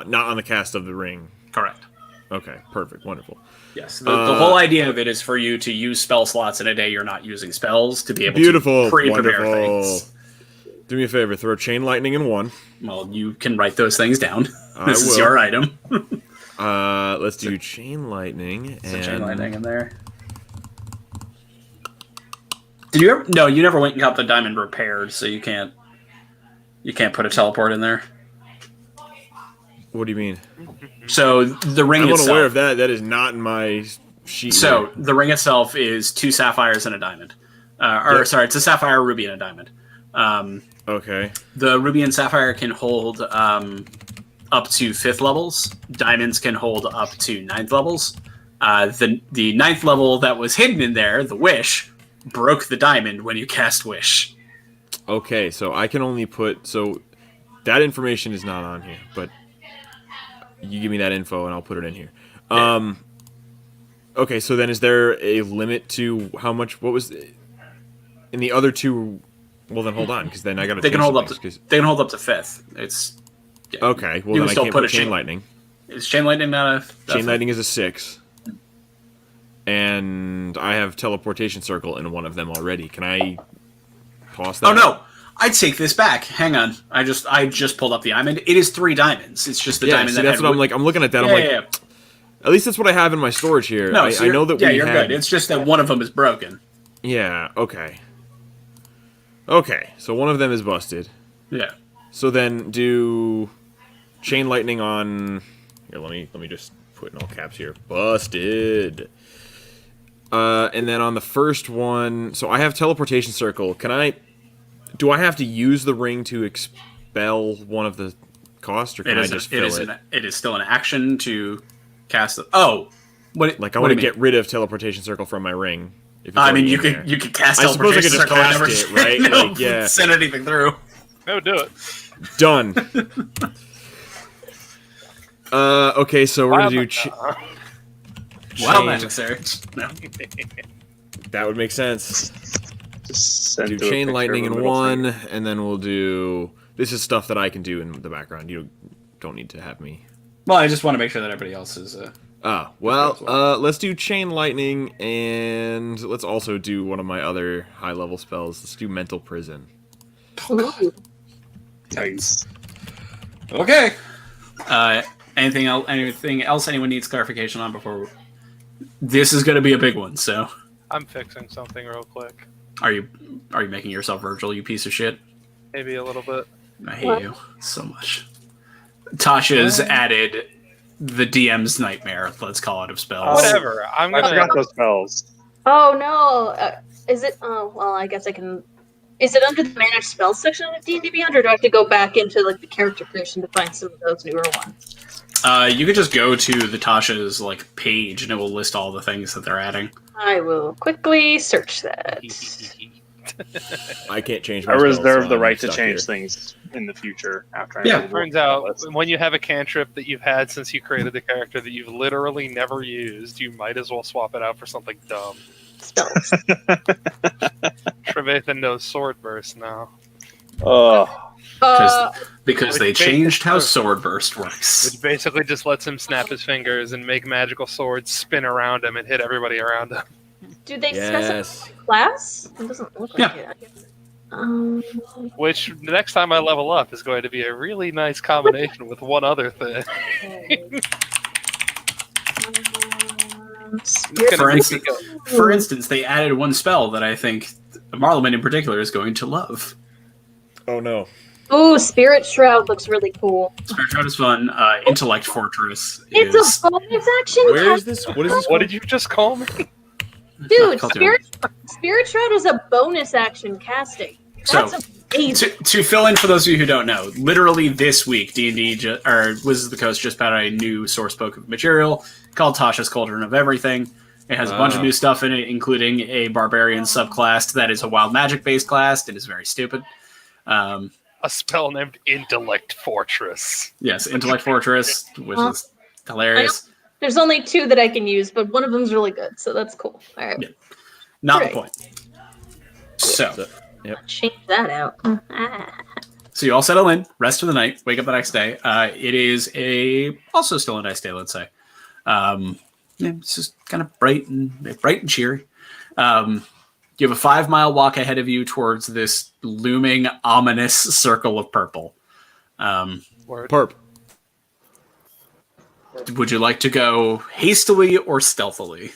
not on the cast of the ring? Correct. Okay, perfect, wonderful. Yes. The whole idea of it is for you to use spell slots in a day you're not using spells to be able Beautiful, to pre-prepare wonderful. things. Do me a favor, throw chain lightning in one. Well, you can write those things down. I This is will. your item. Let's do chain lightning and Chain lightning in there. Did you ever? No, you never went and got the diamond repaired, so you can't put a teleport in there. What do you mean? So the ring I'm itself. unaware of that. That is not in my sheet. So here. the ring itself is 2 sapphires and a diamond. Yep. Sorry, it's a sapphire, a ruby, and a diamond. Okay. The ruby and sapphire can hold up to 5th levels. Diamonds can hold up to 9th levels. The 9th level that was hidden in there, the wish, broke the diamond when you cast wish. Okay, so I can only put that information is not on here, but you give me that info and I'll put it in here. Yeah. Okay, so then is there a limit to how much? What was in the other two? Well, then hold on, because then I got to. They can hold up to 5th. It's okay. Well, You then can I still can't put put a chain chain- lightning. Is chain lightning not a Chain lightning is a 6, and I have teleportation circle in one of them already. Can I toss that? Oh no! I take this back. Hang on. I just pulled up the diamond. It is 3 diamonds. It's just the Yeah, diamond see, that that's had what I'm like. I'm looking at that. Yeah, I'm like, yeah. at least that's what I have in my storage here. No, I know that you're good. It's just that one of them is broken. Yeah. Okay. Okay. So one of them is busted. Yeah. So then do chain lightning on. Here, let me just put in all caps here. Busted. And then on the first one, so I have teleportation circle. Do I have to use the ring to expel one of the costs, or can I just fill it? It is still an action to cast. I Like I want to get rid of teleportation circle from my ring. If it's I mean, already you in could there. you could cast I suppose I teleportation could just circle and cast never it, right? no, Like, yeah. send anything through. No, do it. Done. Okay, so we're gonna do. Wild Chain- magic, sir. No. That would make sense. Just send Do to a chain picture lightning of a in middle one, finger. and then we'll do. This is stuff that I can do in the background. You don't need to have me. Well, I just want to make sure that everybody else is. Oh, well, let's do chain lightning, and let's also do one of my other high level spells. Let's do mental prison. Ooh. Nice. Okay. Anything else? Anything else anyone needs clarification on before? This is going to be a big one. So, I'm fixing something real quick. are you making yourself Virgil? You piece of shit. Maybe a little bit. I hate you so much. Tasha's added the DM's nightmare. Let's call it of spells. Whatever. I'm I gonna. forgot those spells. Oh no! Is it? Oh well, I guess I can. Is it under the managed spells section of D&D Beyond, or do I have to go back into like the character creation to find some of those newer ones? You could just go to the Tasha's page, and it will list all the things that they're adding. I will quickly search that. I can't change. I My spells, reserve so the I'm right to stuck change here. things in the future after I Yeah. know Turns the out, list. when you have a cantrip that you've had since you created the character that you've literally never used, you might as well swap it out for something dumb. Spells. Trevathan knows Sword Burst now. Oh, Because they changed how Sword Burst works. Which basically just lets him snap his fingers and make magical swords spin around him and hit everybody around him. do they Yes. specify class? It doesn't look like it. Which, the next time I level up, is going to be a really nice combination with one other thing. Spirit For instance, they added one spell that I think Marleman in particular is going to love. Oh no. Ooh, Spirit Shroud looks really cool. Spirit Shroud is fun. Intellect Fortress It's is... a bonus action. Where is this? What is this? What did you just call me? Dude, Called Spirit Shroud is a bonus action casting. So, That's amazing. to fill in for those of you who don't know, literally this week, D&D, Wizards of the Coast just put out a new source book of material called Tasha's Cauldron of Everything. It has a bunch of new stuff in it, including a barbarian subclass that is a wild magic-based class. It is very stupid. A spell named Intellect Fortress. Yes, Intellect Fortress, which is hilarious. There's only 2 that I can use, but one of them's really good, so that's cool. All right. Yeah. Not Great. the point. So Change that out. you all settle in, rest for the night, wake up the next day. It is also still a nice day, let's say. It's just kind of bright and cheery. You have a 5-mile walk ahead of you towards this looming, ominous circle of purple. Perp. Would you like to go hastily or stealthily?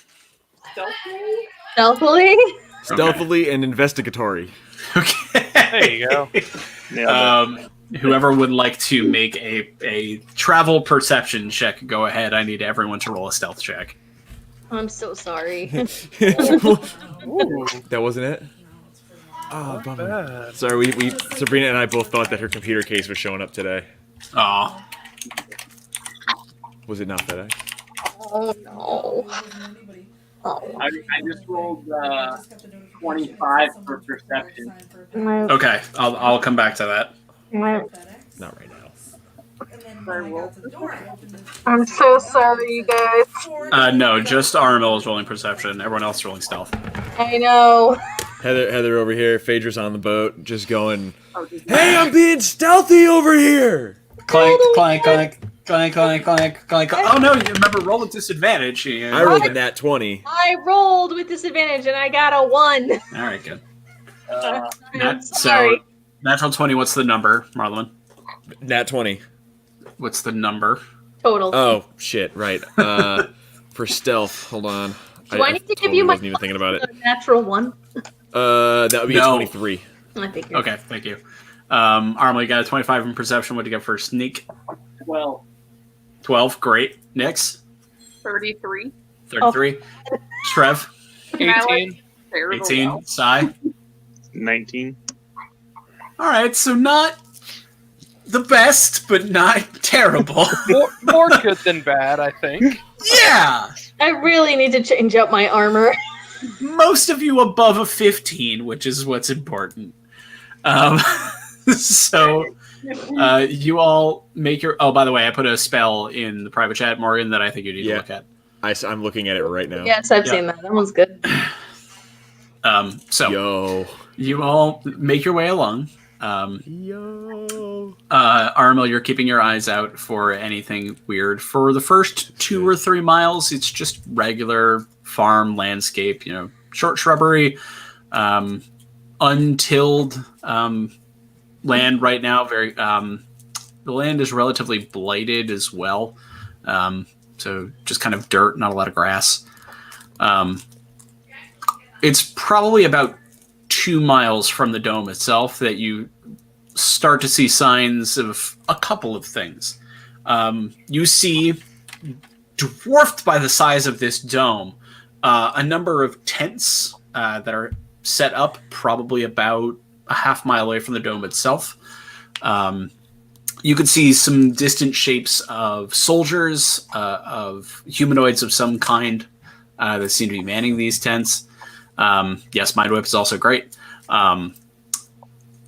Stealthily? Stealthily and investigatory. Okay. There you go. Whoever would like to make a travel perception check, go ahead. I need everyone to roll a stealth check. I'm so sorry. That wasn't it? Oh, bummer. Bad. Sorry, we Sabrina and I both thought that her computer case was showing up today. Aw. Was it not FedEx? Oh no. Oh. I just rolled 25 for perception. Okay, I'll come back to that. Not right now. I'm so sorry, you guys. No, just Armel is rolling perception. Everyone else is rolling stealth. I know. Heather over here. Phaedra's on the boat, just going, "Hey, I'm being stealthy over here." Clank, clank, clank, clank, clank, clank, clank. Oh no! You remember roll at disadvantage. I rolled a nat 20. I rolled with disadvantage and I got a 1. All right, good. I'm sorry. So natural 20. What's the number, Marlon? Nat 20. What's the number? Total. Oh shit! Right. For stealth, hold on. Do I need to give you my wasn't even thinking about it. natural 1? That would be a 23. I figured. Okay, thank you. Armel, you got a 25 in perception. What do you get for sneak? 12. 12, great. Nix? 33. 33. Trev? 18. 18. Sai? 19. All right, so not the best, but not terrible. More good than bad, I think. Yeah! I really need to change up my armor. Most of you above a 15, which is what's important. So you all make your... Oh, by the way, I put a spell in the private chat, Morgan, that I think you need to look at. I'm looking at it right now. Yes, I've seen that. That one's good. So Yo. you all make your way along. Yo. Armel, you're keeping your eyes out for anything weird. For the first 2 or 3 miles, it's just regular farm landscape, short shrubbery, untilled land right now. The land is relatively blighted as well. So just kind of dirt, not a lot of grass. It's probably about 2 miles from the dome itself that you start to see signs of a couple of things. You see, dwarfed by the size of this dome, a number of tents that are set up probably about a half mile away from the dome itself. you could see some distant shapes of soldiers, of humanoids of some kind that seem to be manning these tents. Yes, Mind Whip is also great.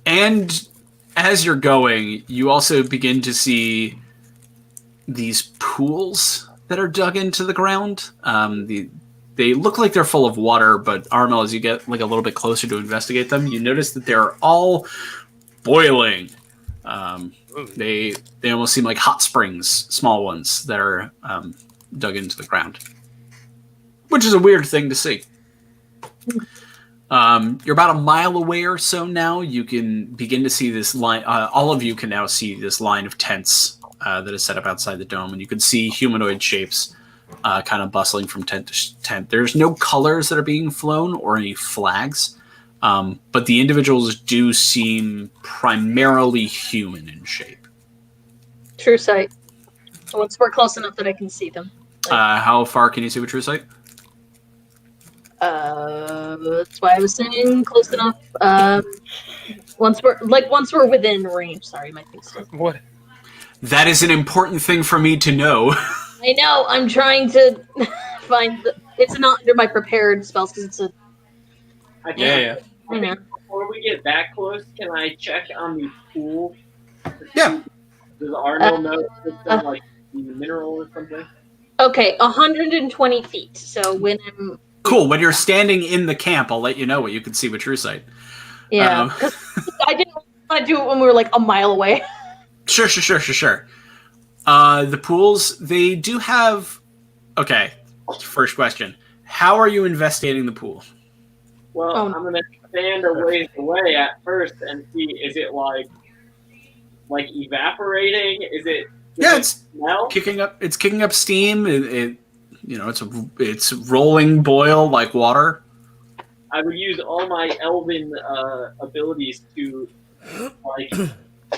And as you're going, you also begin to see these pools that are dug into the ground. They look like they're full of water, but Armel, as you get like a little bit closer to investigate them, you notice that they're all boiling. They almost seem like hot springs, small ones that are dug into the ground, which is a weird thing to see. You're about a mile away or so now. You can begin to see this line. All of you can now see this line of tents that is set up outside the dome, and you can see humanoid shapes kind of bustling from tent to tent. There's no colors that are being flown or any flags, but the individuals do seem primarily human in shape. True sight. Once we're close enough that I can see them. How far can you see with true sight? That's why I was saying close enough. Once we're within range. Sorry, my thing's still. What? That is an important thing for me to know. I know. I'm trying to find the. It's not under my prepared spells because it's a. I think, Yeah. I know. Before we get that close, can I check on the pool? Yeah. Does Arnold know if it's like the mineral or something? Okay, 120 feet. So when I'm. Cool. When you're standing in the camp, I'll let you know what you can see with true sight. Yeah, because I didn't want to do it when we were like a mile away. Sure. The pools, they do have... Okay, first question. How are you investigating the pool? Well, I'm going to stand a ways away at first and see, is it like evaporating? Is it... It's kicking up. It's kicking up steam. It's rolling boil like water. I would use all my elven abilities to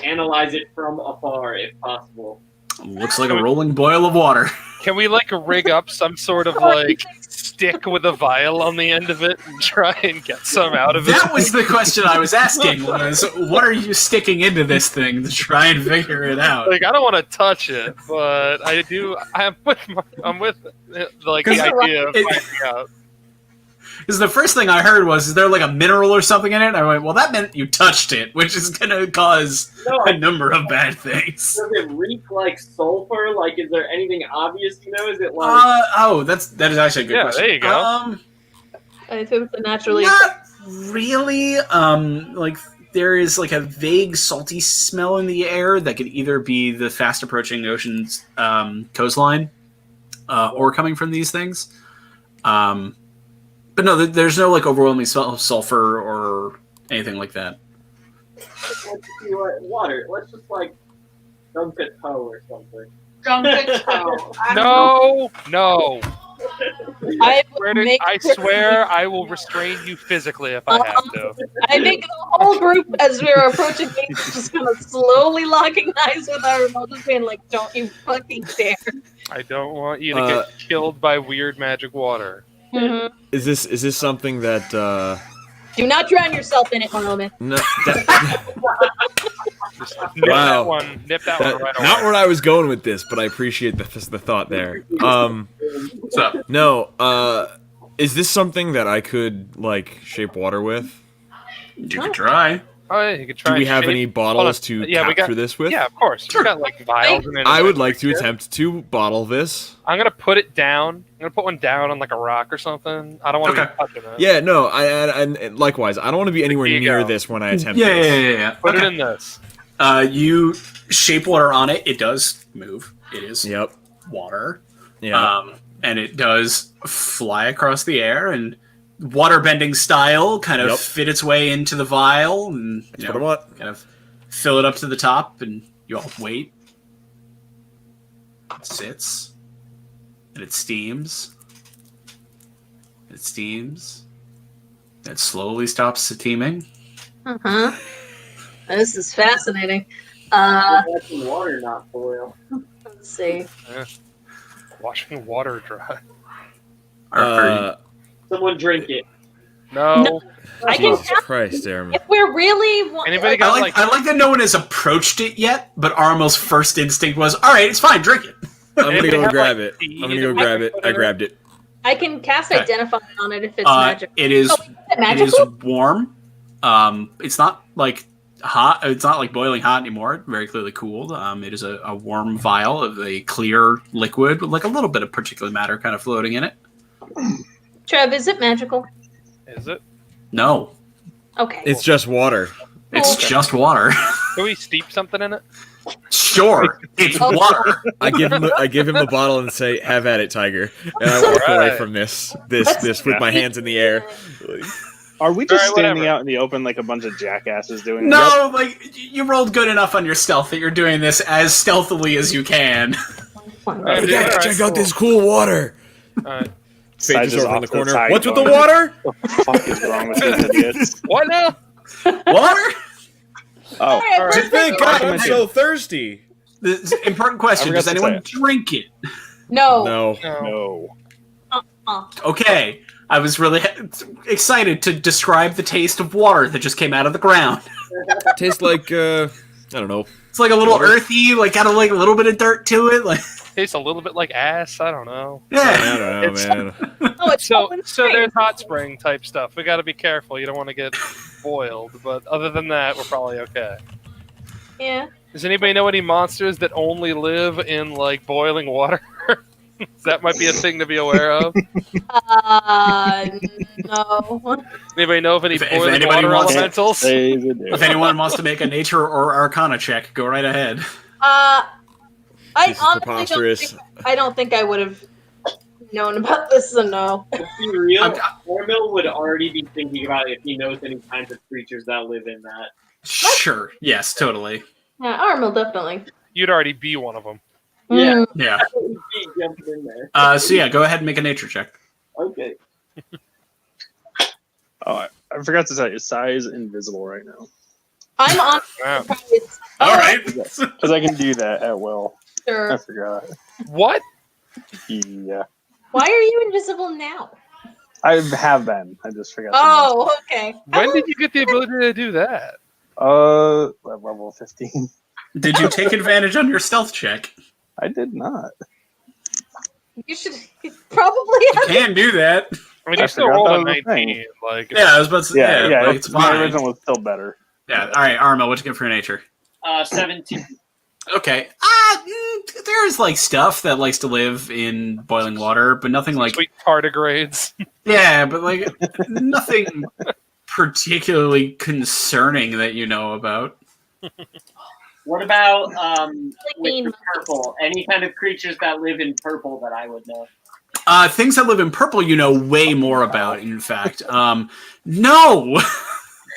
analyze it from afar, if possible. Looks like a rolling boil of water. Can we rig up some sort of stick with a vial on the end of it and try and get some out of it? That was the question I was asking. Was what are you sticking into this thing to try and figure it out? I don't want to touch it, but I do. I'm with the idea of finding out. Because the first thing I heard was, is there a mineral or something in it? And I went, well, that meant you touched it, which is going to cause a number of bad things. Does it reek like sulfur? Is there anything obvious? Is it that is actually a good question. There you go. I think it's naturally. Not really. There is a vague salty smell in the air that could either be the fast approaching ocean's coastline or coming from these things. But no, there's no overwhelming smell of sulfur or anything like that. Water. Let's just dunk a toe or something. Dunk a toe. No. I swear I will restrain you physically if I have to. I think the whole group, as we were approaching me, is just kind of slowly locking eyes with our remote, just being like, "Don't you fucking dare!" I don't want you to get killed by weird magic water. Mm-hmm. Is this something that? Do not drown yourself in it, Marloman. No, Nip that one right away. Not where I was going with this, but I appreciate the thought there. What's up? No, is this something that I could shape water with? You could try. Oh, yeah, you could try. Do we have any bottles to capture this with? Yeah, of course. Sure. We got vials. I would like to attempt to bottle this. I'm gonna put it down. I'm gonna put one down on a rock or something. I don't want to be touching it. Yeah, no. And likewise, I don't want to be anywhere near this when I attempt this. Yeah. Put it in this. You shape water on it. It does move. It is water. Yeah. And it does fly across the air and water-bending style kind of fit its way into the vial and kind of fill it up to the top, and you all wait. It sits. And it steams. It steams. It slowly stops steaming. Uh-huh. This is fascinating. Watching water not boil. Let's see. Yeah. Washing water dry. Are you, Someone drink it. No. I can Jesus Christ, Aaron. if we're really Anybody I got like that no one has approached it yet, but Armel's first instinct was, all right, it's fine, drink it. I'm gonna Anybody go have, grab like, it. tea I'm gonna that go we grab can it. put I in it? grabbed it. I can cast Okay. Identify on it if it's magic. It is Oh, is it it is magical? warm. It's not like hot. It's not like boiling hot anymore. Very clearly cooled. It is a warm vial of a clear liquid with like a little bit of particulate matter kind of floating in it. Trev, is it magical? Is it? No, Okay. It's just water. it's Okay. just water. Can we steep something in it? Sure, it's Oh. water. I give him the bottle and say, "Have at it, Tiger." And I walk away Alright. from this Yeah. with my hands in the air. Are we just Alright, standing whatever. out in the open like a bunch of jackasses doing No, like you rolled good enough on your stealth that you're doing this as stealthily as you can. Alright, We gotta alright, check out cool. this cool water. Alright. Sage is Sage is over in off the to the corner. side What's with the going, water? What the fuck is wrong with these idiots? What now? Water? Oh, Alright, Alright. let's Thank go. God, I'm so thirsty. The important question: I does forgot to anyone say drink it? No. No. No. no. Okay, I was really excited to describe the taste of water that just came out of the ground. Tastes like I don't know. It's like a little Water? earthy, like got like a little bit of dirt to it. Like, Tastes a little bit like ass. I don't know. I yeah, don't know, man. Oh, it's So open so spring. there's hot spring type stuff. We got to be careful. You don't want to get boiled. But other than that, we're probably okay. Yeah. Does anybody know any monsters that only live in like boiling water? That might be a thing to be aware of. No. Anybody know of any If boiling anybody water wants- elementals? They do. if anyone wants to make a nature or arcana check, go right ahead. I This is honestly preposterous. don't think I would have known about this, so no. To be real, I'm- Ormil would already be thinking about it if he knows any kinds of creatures that live in that. Sure, yes, totally. Yeah, Armel, definitely. You'd already be one of them. Yeah. Mm, Yeah. He jumped in there. So yeah, go ahead and make a nature check. Okay. Oh, I forgot to tell you, Sai is invisible right now I'm on Wow. surprise. All right. because I can do that at will. I Sure. forgot. What? Yeah, Why are you invisible now? I have been. I just forgot. Oh, okay. When did you get the ability to do that? At level 15. Did you take advantage on your stealth check? I did not. You should probably have. Can do that. I mean, I you still forgot rolled that a was a thing. 19. Like, Yeah, I was about to say. Yeah, like, it's my fine. original was still better. Yeah. All right, Arma, what you get for your nature? 17. Okay. There's like stuff that likes to live in boiling water, but nothing like sweet tardigrades. yeah, but like nothing particularly concerning that you know about. What about mean with the purple? Any kind of creatures that live in purple that I would know? Things that live in purple, you know way more about. In fact, no,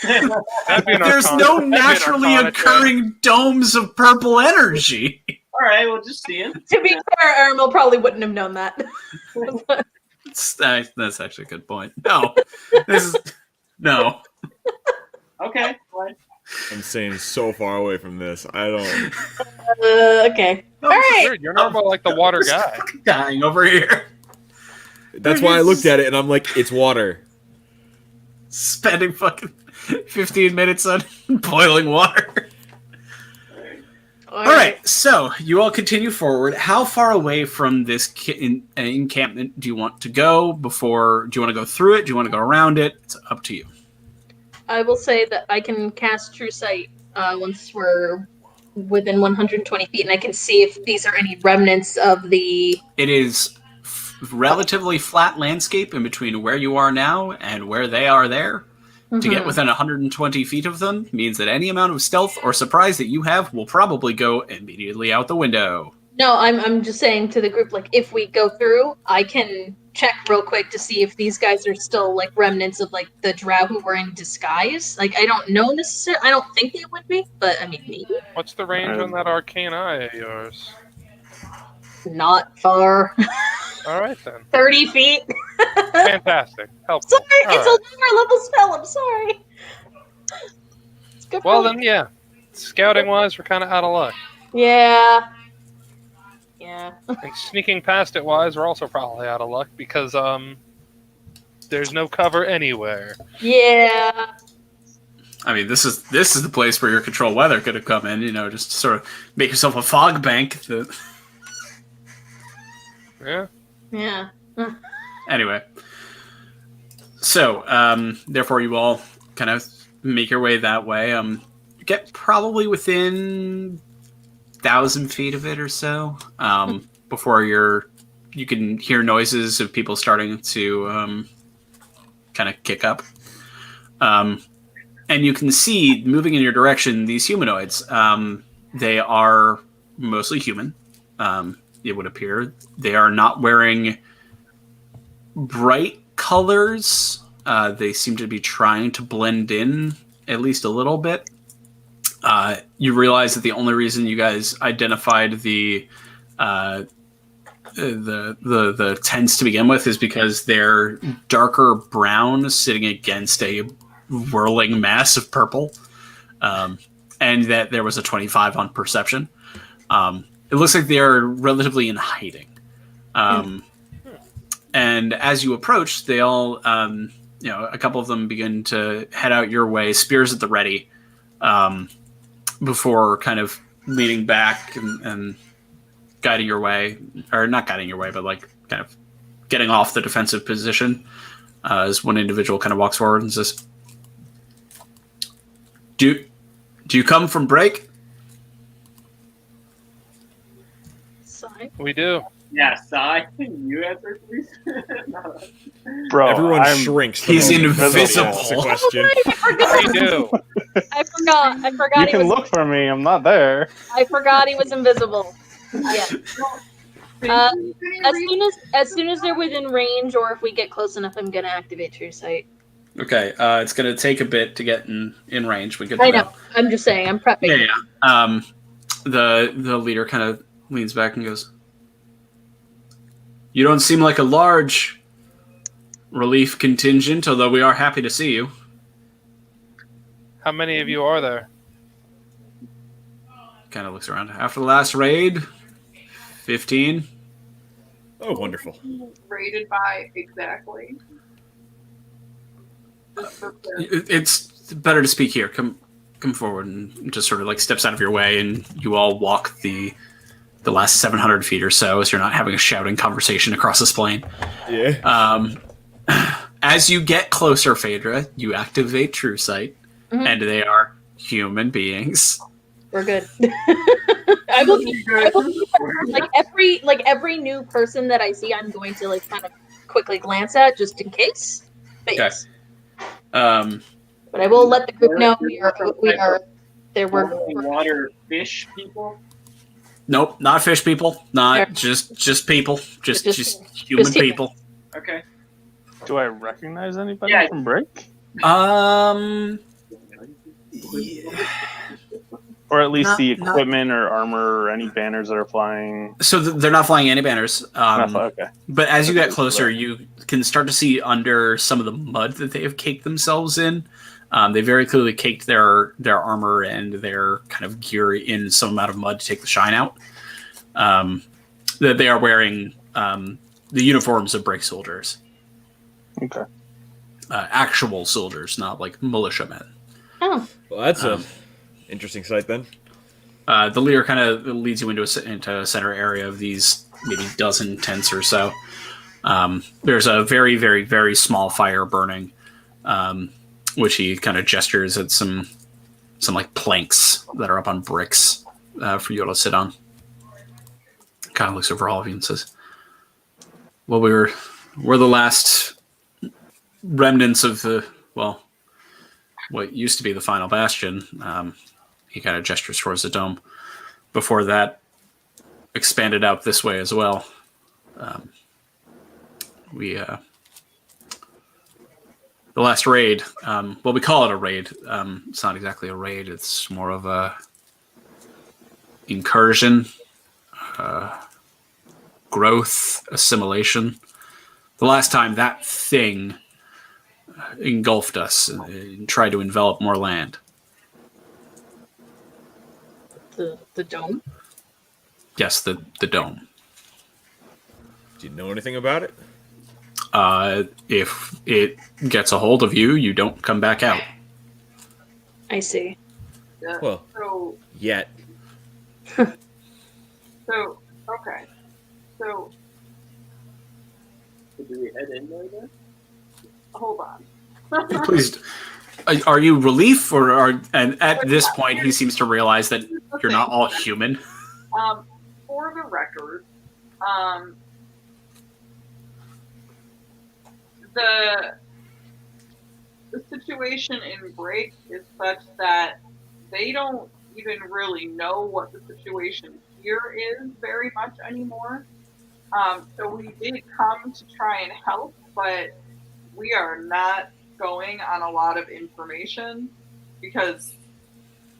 That'd be an there's arcana- no that'd be an naturally arcana check. occurring domes of purple energy. All right, we'll just see it. To be fair, Armel probably wouldn't have known that. That's actually a good point. No, this is no. Okay, fine. I'm staying so far away from this. I don't. Okay. All right. Weird, you're normal like the water This guy. fucking dying over here, That's why I looked at it and I'm like, it's water. spending fucking 15 minutes on boiling water. All right, so you all continue forward. How far away from this encampment do you want to go? Before, do you want to go through it? Do you want to go around it? It's up to you. I will say that I can cast True Sight once we're within 120 feet, and I can see if these are any remnants of the. It is relatively flat landscape in between where you are now and where they are there. To get within 120 feet of them means that any amount of stealth or surprise that you have will probably go immediately out the window. No, I'm just saying to the group, like, if we go through, I can check real quick to see if these guys are still, like, remnants of, like, the drow who were in disguise. Like, I don't know necessarily. I don't think they would be, but, I mean, maybe. What's the range on that arcane eye of yours? Not far. All right then. 30 feet. Fantastic. Helpful. Sorry, All it's right. a lower level spell. I'm sorry. It's good Well point. then, yeah. Scouting wise, we're kind of out of luck. Yeah. Yeah. And sneaking past it wise, we're also probably out of luck because There's no cover anywhere. Yeah. I mean, this is the place where your control weather could have come in. Just to sort of make yourself a fog bank. Yeah. Yeah. Anyway, so therefore, you all kind of make your way that way. Get probably within 1,000 feet of it or so before you can hear noises of people starting to kind of kick up. And you can see, moving in your direction, these humanoids. They are mostly human, it would appear. They are not wearing bright colors. They seem to be trying to blend in at least a little bit. You realize that the only reason you guys identified the tents to begin with is because they're darker brown sitting against a whirling mass of purple, and that there was a 25 on perception. It looks like they are relatively in hiding. And as you approach, they all, a couple of them begin to head out your way, spears at the ready, before kind of leaning back and guiding your way, or not guiding your way, but like kind of getting off the defensive position. As one individual kind of walks forward and says, "Do you come from break?" Sigh. We do. Yeah, Sai, you answer, please. Bro, Everyone I'm- shrinks. the He's moment somebody invisible. asks a question. We do. I forgot. I forgot You he can was. look for me. I'm not there. I forgot he was invisible. Yeah. As soon as they're within range, or if we get close enough, I'm gonna activate True Sight. Okay, it's going to take a bit to get in range. We good to I go. know. I'm just saying. I'm prepping. Yeah. The leader kind of leans back and goes, "You don't seem like a large relief contingent, although we are happy to see you." How many of you are there? Kind of looks around. After the last raid, 15. Oh, wonderful. Rated by exactly. It's better to speak here. Come forward, and just sort of like steps out of your way, and you all walk the last 700 feet or so, as you're not having a shouting conversation across this plain. Yeah. As you get closer, Phaedra, you activate True Sight, Mhm. and they are human beings. We're good. I will like every new person that I see, I'm going to like kind of quickly glance at just in case. But Okay. yes. But I will let the group know we are there. Boiling water fish people. Nope, not fish people. Not Fair. just people. Just Just human humans. people. Okay. Do I recognize anybody Yeah. from break? Or at least Not- the not- equipment or armor or any banners that are flying? So they're not flying any banners. Okay. But as you get Okay, closer, right. you can start to see under some of the mud that they have caked themselves in. They very clearly caked their armor and their kind of gear in some amount of mud to take the shine out. That they are wearing the uniforms of break soldiers. Okay. Actual soldiers, not like militiamen. Oh, Well, that's a interesting sight then. The leader kind of leads you into a center area of these maybe dozen tents or so. There's a very, very, very small fire burning, which he kind of gestures at some like planks that are up on bricks for you all to sit on. Kind of looks over all of you and says, "Well, we're the last remnants of what used to be the final bastion." He kind of gestures towards the dome. Before that, expanded out this way as well. The last raid. We call it a raid. It's not exactly a raid. It's more of a incursion, growth, assimilation. The last time that thing engulfed us and tried to envelop more land. the dome. Yes, the dome. Do you know anything about it? If it gets a hold of you, you don't come back out. I see. Yeah. Well, So yet. okay. So Do we head in there then? hold on. Please, are you relief or are? And at this point, he seems to realize that you're not all human. For the record, the situation in Break is such that they don't even really know what the situation here is very much anymore. So we did come to try and help, but we are not going on a lot of information because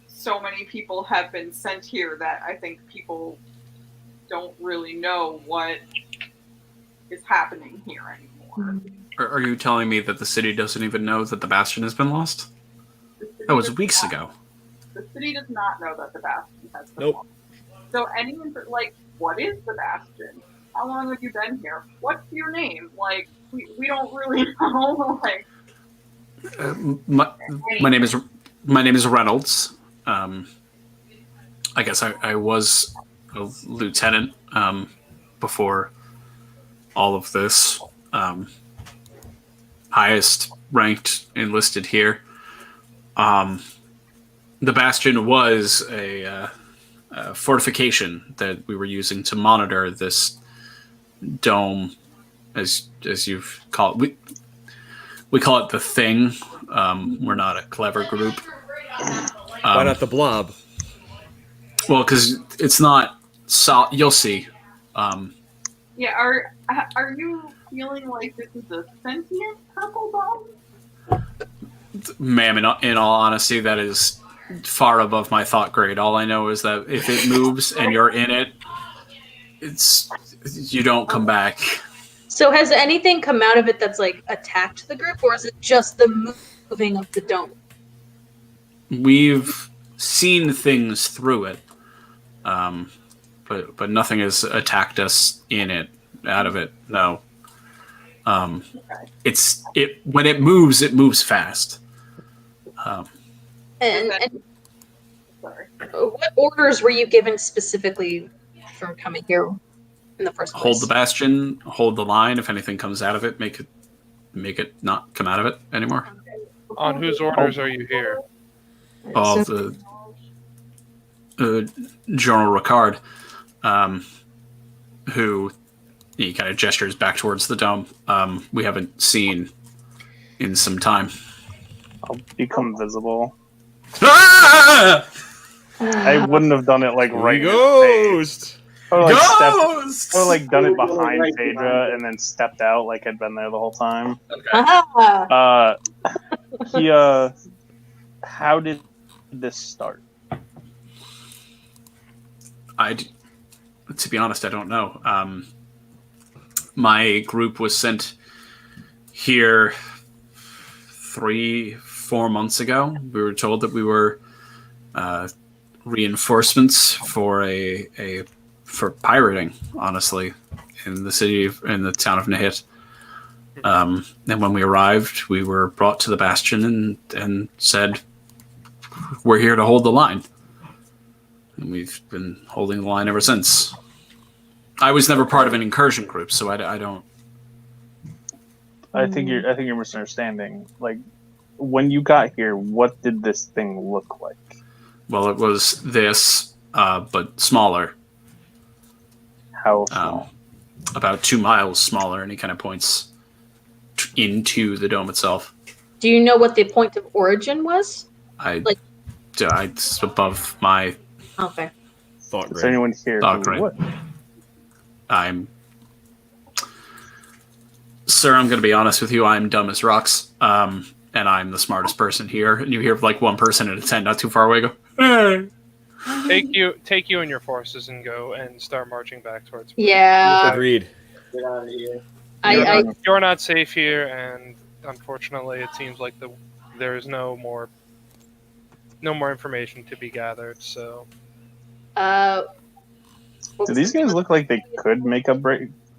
so many people have been sent here that I think people don't really know what is happening here anymore. Are you telling me that the city doesn't even know that the Bastion has been lost? That was weeks ago. The city does not know that the Bastion has been Nope. lost. So anyone, like, what is the Bastion? How long have you been here? What's your name? Like, we don't really know. Like, My name is Reynolds. I guess I was a lieutenant before all of this. Highest ranked enlisted here. The Bastion was a fortification that we were using to monitor this dome, as you've called it. We call it the Thing. We're not a clever group. Why not the Blob? Well, because it's not. You'll see. yeah, are you feeling like this is a sentient purple dome? Ma'am, in all honesty, that is far above my thought grade. All I know is that if it moves and you're in it, you don't come back. So has anything come out of it that's like attacked the group, or is it just the moving of the dome? We've seen things through it, but nothing has attacked us in it, out of it. No. When it moves fast. And Sorry. what orders were you given specifically for coming here in the first place? Hold the Bastion, hold the line. If anything comes out of it, make it not come out of it anymore. On whose orders are you here? Of the General Ricard, who he kind of gestures back towards the dome. We haven't seen in some time. I'll become visible. Ah! I wouldn't have done it like right in his face. Ghost! Or like Ghost! or like done it behind Right Phaedra behind and then stepped out like I'd been there the whole time. Ah, He how did this start? To be honest, I don't know. My group was sent here 3-4 months ago. We were told that we were reinforcements for for pirating, honestly, in the town of Nahit. And when we arrived, we were brought to the Bastion and said, "We're here to hold the line." And we've been holding the line ever since. I was never part of an incursion group, so I don't. I think you're misunderstanding. Like, when you got here, what did this thing look like? Well, it was this, but smaller. How small? About 2 miles smaller, and he kind of points into the dome itself. do you know what the point of origin was? It's above my Okay. Thought Is there grade. anyone here Thought who grade. would? Sir, I'm going to be honest with you. I'm dumb as rocks, and I'm the smartest person here. And you hear like one person in a tent not too far away go, "Hey." Take you and your forces and go and start marching back towards. Yeah. Agreed. Get out of here. You're not safe here, and unfortunately, it seems like there is no more information to be gathered. So Do these guys look like they could make a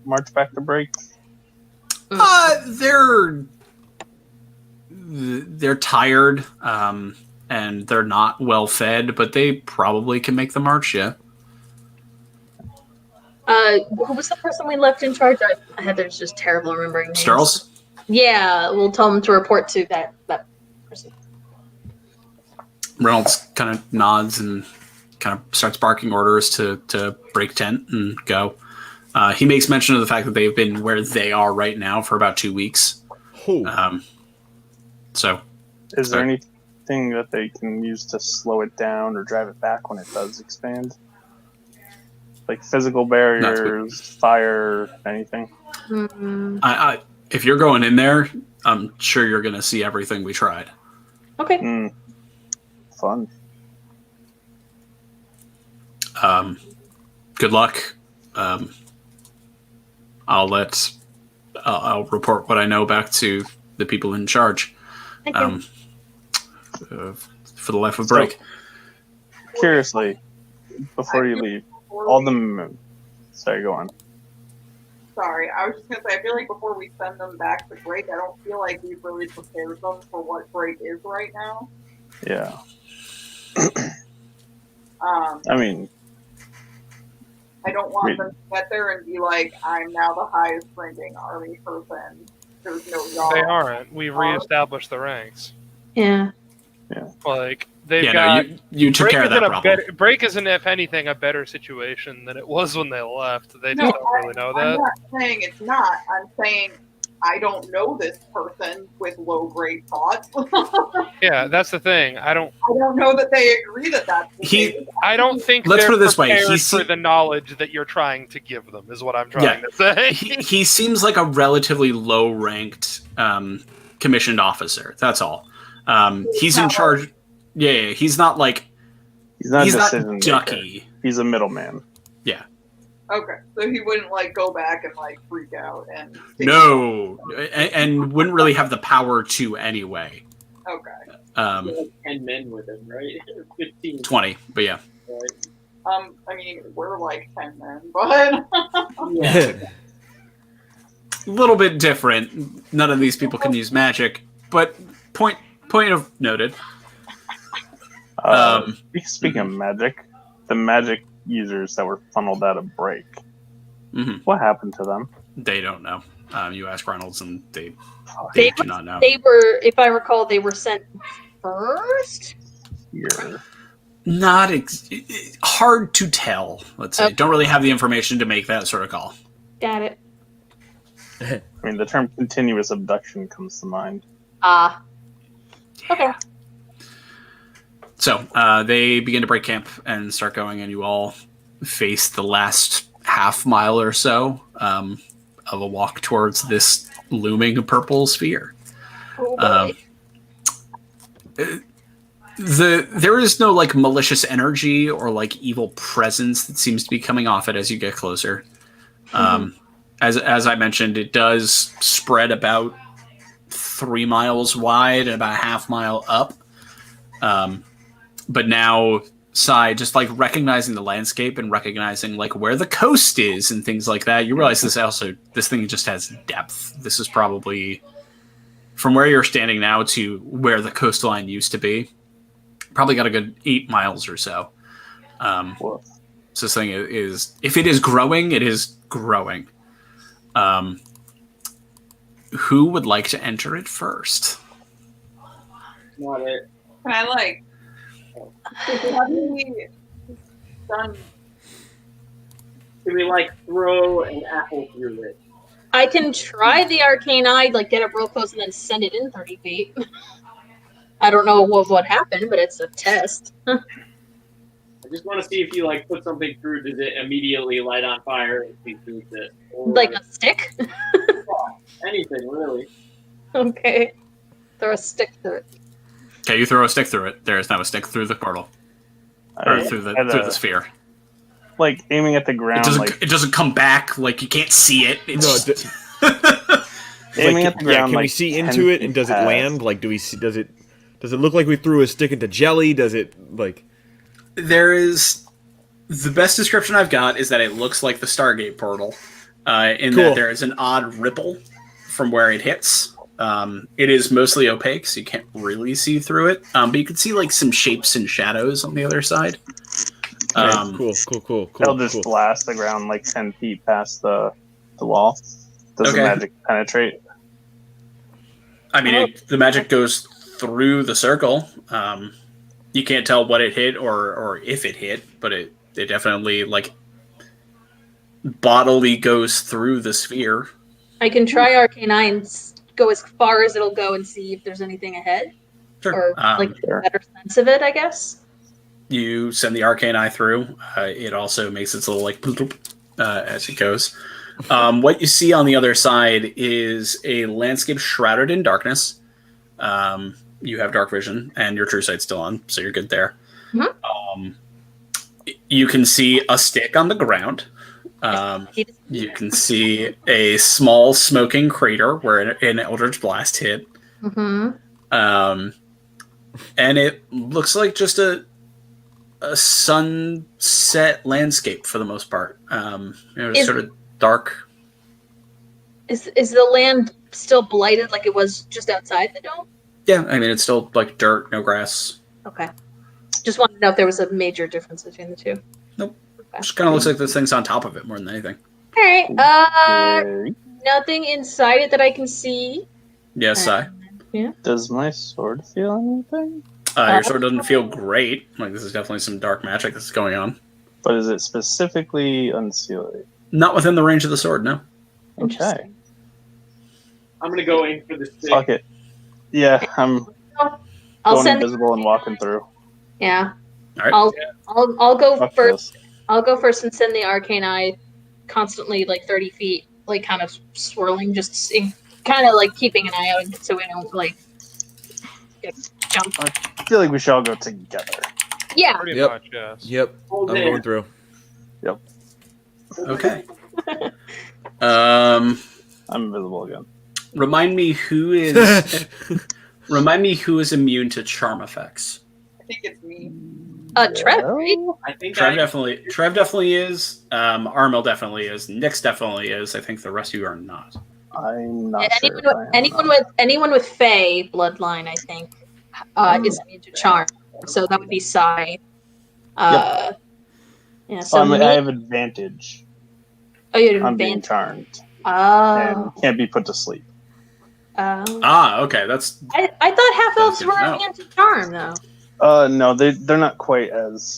march back to break? They're tired, and they're not well fed, but they probably can make the march. Yeah. Who was the person we left in charge? Heather's just terrible remembering names. Charles. Yeah, we'll tell him to report to that person. Reynolds kind of nods and kind of starts barking orders to break tent and go. He makes mention of the fact that they've been where they are right now for about 2 weeks. So, is there anything that they can use to slow it down or drive it back when it does expand? Like physical barriers, fire, anything? If you're going in there, I'm sure you're going to see everything we tried. Okay. Fun. Good luck. I'll report what I know back to the people in charge. Thank you. For the life of break. Curiously, before you leave, all the... Sorry, go on. Sorry, I was just going to say, I feel like before we send them back to break, I don't feel like we've really prepared them for what break is right now. Yeah. I don't want them to get there and be like, I'm now the highest ranking army person. There's no y'all. They aren't. We've reestablished the ranks. Yeah. Like, they've got... No, you took care of that problem. Break isn't, if anything, a better situation than it was when they left. They just don't really know that. I'm not saying it's not. I'm saying I don't know this person with low-grade thoughts. Yeah, that's the thing. I don't know that they agree that that's the case. I don't think Let's they're put it this way. prepared for the knowledge that you're trying to give them, is what I'm trying to say. He seems like a relatively low-ranked commissioned officer. That's all. He's in charge. Yeah, he's not like... He's not Ducky. Maker. He's a middleman. Yeah. Okay, so he wouldn't go back and freak out and... No, and wouldn't really have the power to anyway. Okay. 10 men with him, right? 15. 20, but yeah. Right. We're 10 men, but... Yeah. A little bit different. None of these people can use magic, but point of noted. Speaking of magic, the magic users that were funneled out of break. Mm-hmm. What happened to them? They don't know. You ask Reynolds, and they do not know. They were, if I recall, they were sent first. Not hard to tell. Let's say don't really have the information to make that sort of call. Got it. The term continuous abduction comes to mind. Okay. So they begin to break camp and start going, and you all face the last half mile or so of a walk towards this looming purple sphere. Oh boy. There is no malicious energy or evil presence that seems to be coming off it as you get closer. As I mentioned, it does spread about 3 miles wide and about a half mile up. But now, Sai, just recognizing the landscape and recognizing where the coast is and things like that, you realize this thing just has depth. This is probably from where you're standing now to where the coastline used to be. Probably got a good 8 miles or so. So this thing is, if it is growing, it is growing. Who would like to enter it first? Not it. Can I have we done? Do we throw an apple through it? I can try the arcane eye, get up real close and then send it in 30 feet. I don't know what happened, but it's a test. I just want to see if you put something through. Does it immediately light on fire if you do it? Or a stick? Anything really. Okay. Throw a stick through it. Okay, you throw a stick through it. There is now a stick through the portal. Or through the sphere. Aiming at the ground. It doesn't come back. You can't see it. It's aiming at the ground. Can we see into it, and does it land? Do we see? Does it look like we threw a stick into jelly? Does it There is the best description I've got is that it looks like the Stargate portal, in that there is an odd ripple from where it hits. It is mostly opaque, so you can't really see through it. But you can see like some shapes and shadows on the other side. Cool. They'll just blast the ground like 10 feet past the wall. Does the Okay. magic penetrate? I mean, the magic goes through the circle. You can't tell what it hit or if it hit, but it definitely like bodily goes through the sphere. I can try Arcane Eye and go as far as it'll go and see if there's anything ahead. Sure. Or like Sure. a better sense of it, I guess. You send the arcane eye through. It also makes its little like as it goes. What you see on the other side is a landscape shrouded in darkness. You have dark vision, and your true sight's still on, so you're good there. Mhm. You can see a stick on the ground. You can see a small smoking crater where an eldritch blast hit. Mm-hmm. And it looks like just a sunset landscape for the most part. It's sort of dark. Is the land still blighted like it was just outside the dome? Yeah, I mean, it's still like dirt, no grass. Okay. Just wanted to know if there was a major difference between the two. Nope. Okay. Just kind of looks like this thing's on top of it more than anything. All right. Okay. Nothing inside it that I can see. Yes, Does my sword feel anything? your sword doesn't feel great. Like, this is definitely some dark magic that's going on. But is it specifically unsealing? Not within the range of the sword, no. Okay. I'm gonna go in for the stick. Fuck it. Yeah, I'm I'll going send. invisible and walking through. Yeah. All right. I'll go Fuck first. this. I'll go first and send the arcane eye constantly like 30 feet, like kind of swirling, just kind of like keeping an eye out so we don't like get jumped. I feel like we should all go together. Yeah. Pretty Yep. much, yes. Yep. Hold I'm in. going through. Okay. I'm invisible again. Remind me who is immune to charm effects. I think it's me. Trev, right? I think Trev I, definitely is. Armel definitely is. Nyx definitely is. I think the rest of you are not. I'm not Anyone, sure. anyone with Fey bloodline, I think, is immune to charm. So that would be Sai. Yeah. So I me, have advantage. oh, you had I'm being advantage. charmed Oh. and can't be put to sleep. Okay, that's I thought half elves That's good were to know. immune to charm, though. No, they're not quite as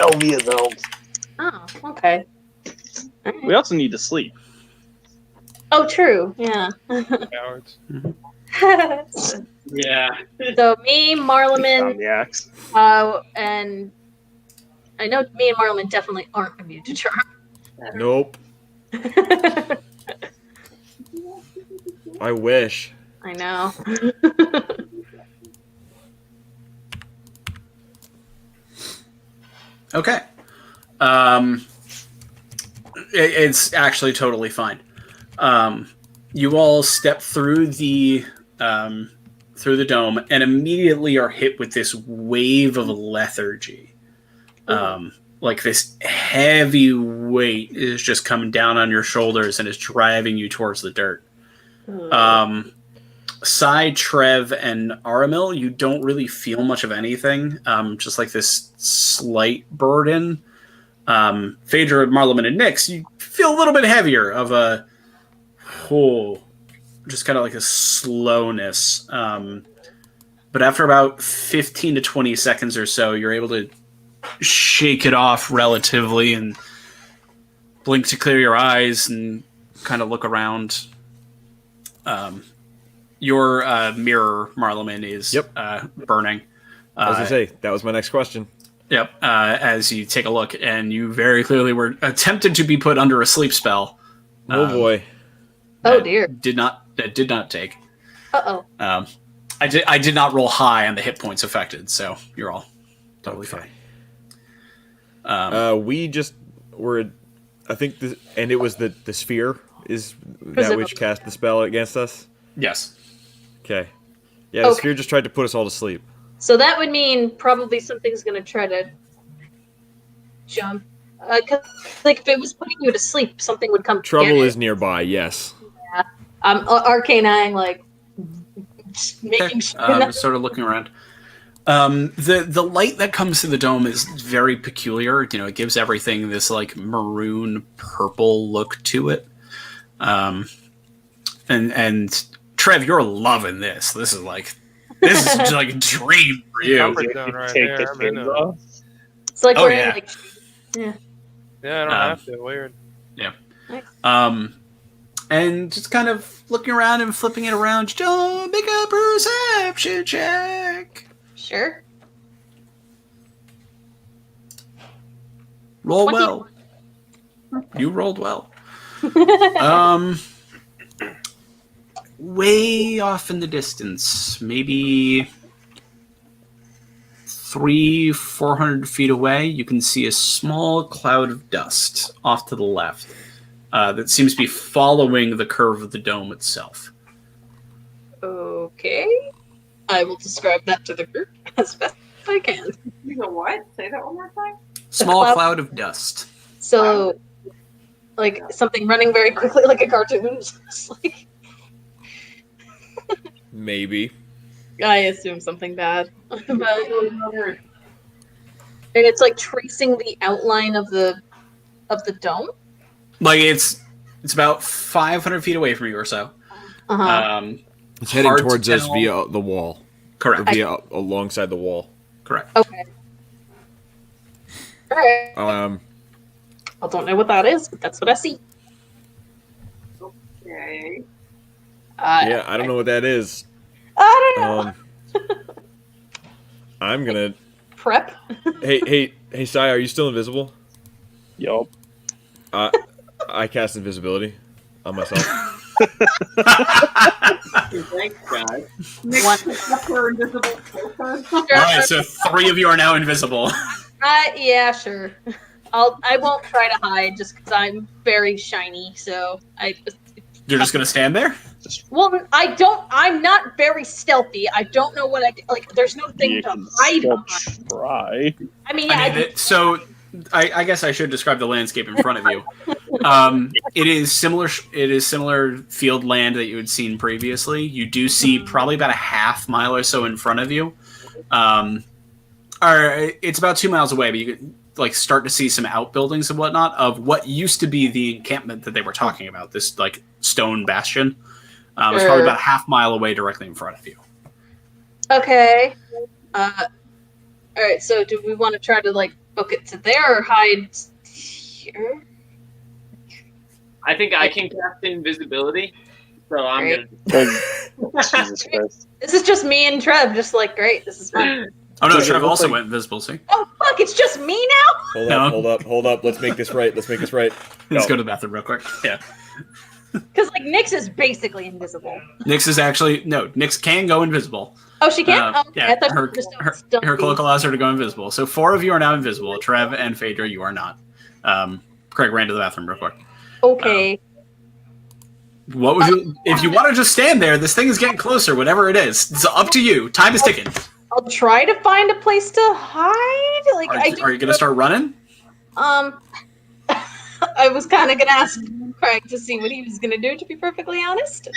elvy as elves. Oh, okay. We also need to sleep. Oh, true. Yeah. Cowards. yeah. So me, Marleman, On the axe. and I know me and Marleman definitely aren't immune to charm. Nope. I wish. I know. okay. It's actually totally fine. You all step through the dome and immediately are hit with this wave of lethargy. Like this heavy weight is just coming down on your shoulders and is driving you towards the dirt. Sai, Trev, and Aramil, you don't really feel much of anything. Just like this slight burden. Phaedra, Marleman, and Nyx, you feel a little bit heavier of a just kind of like a slowness. But after about 15 to 20 seconds or so, you're able to shake it off relatively and blink to clear your eyes and kind of look around. Your mirror, Marleman, is burning. I was going to say, that was my next question. Yep. As you take a look, and you very clearly were attempted to be put under a sleep spell. Oh boy. Oh dear. Did not take. Uh oh. I did not roll high on the hit points affected, so you're all totally Okay. fine. We just were, I think, and it was the sphere is that Presumably. which cast the spell against us. Yes. Okay. Yeah, the Okay. sphere just tried to put us all to sleep. So that would mean probably something's gonna try to jump. Cause like if it was putting you to sleep, something would come. Trouble get is nearby. Yes. it. Arcanine, like, just making sure that Sort of looking around. The light that comes to the dome is very peculiar. You know, it gives everything this like maroon purple look to it. And Trev, you're loving this. This is just like a dream for you. Comfort zone right Take here. the I'm into shades it. off. it's like Oh, wearing yeah. like Yeah, I don't have to. Weird. And just kind of looking around and flipping it around. Just make a perception check. sure. Roll 20. well. You rolled well. Way off in the distance, maybe 400 feet away, you can see a small cloud of dust off to the left that seems to be following the curve of the dome itself. Okay. I will describe that to the group as best I can. You know what? Say that one more time. Small cloud- cloud of dust. So, like something running very quickly, like a cartoon. Just like, Maybe. I assume something bad, but and it's like tracing the outline of the dome. Like it's about 500 feet away from you or so. It's heading Hard to towards us tell. via the wall. Or Correct. via alongside the wall. Correct. Okay. All right. I don't know what that is, but that's what I see. Okay. Yeah, I don't know what that is. I don't know. I'm gonna. Prep. Hey, Sai, are you still invisible? Yup. I cast invisibility on myself. Thanks, guys. Nick, One. her invisible closer. All right, so 3 of you are now invisible. Yeah, sure. I won't try to hide just because I'm very shiny. So You're just gonna stand there? Well, I'm not very stealthy. I don't know what like. There's no thing You to can hide still behind. try. I mean, yeah. So I guess I should describe the landscape in front of you. It is similar. It is similar field land that you had seen previously. You do see probably about a half mile or so in front of you. Or it's about 2 miles away, but you could like start to see some outbuildings and whatnot of what used to be the encampment that they were talking about. This like stone bastion. It's probably about a half mile away, directly in front of you. Okay. All right. So, do we want to try to like book it to there or hide here? I think I can cast invisibility, so I'm Great. Jesus Christ. This is just me and Trev. Just like great. This is fun. Oh no, Does it Trev look also like- went invisible. See, Oh fuck! It's just me now. Hold up. Let's make this right. Let's let's go to the bathroom real quick. Yeah, Because like Nyx is basically invisible. Nyx is actually no. Nyx can go invisible. Oh, she can't. Oh, okay. Yeah, I thought her, she was her, still her cloak allows her to go invisible. So 4 of you are now invisible. Trev and Phaedra, you are not. Craig ran to the bathroom real quick. Okay. What would you if you want to just stand there? This thing is getting closer. Whatever it is, it's up to you. Time is ticking. I'll try to find a place to hide. Like Are you gonna start running? I was kind of gonna ask Craig to see what he was gonna do. To be perfectly honest,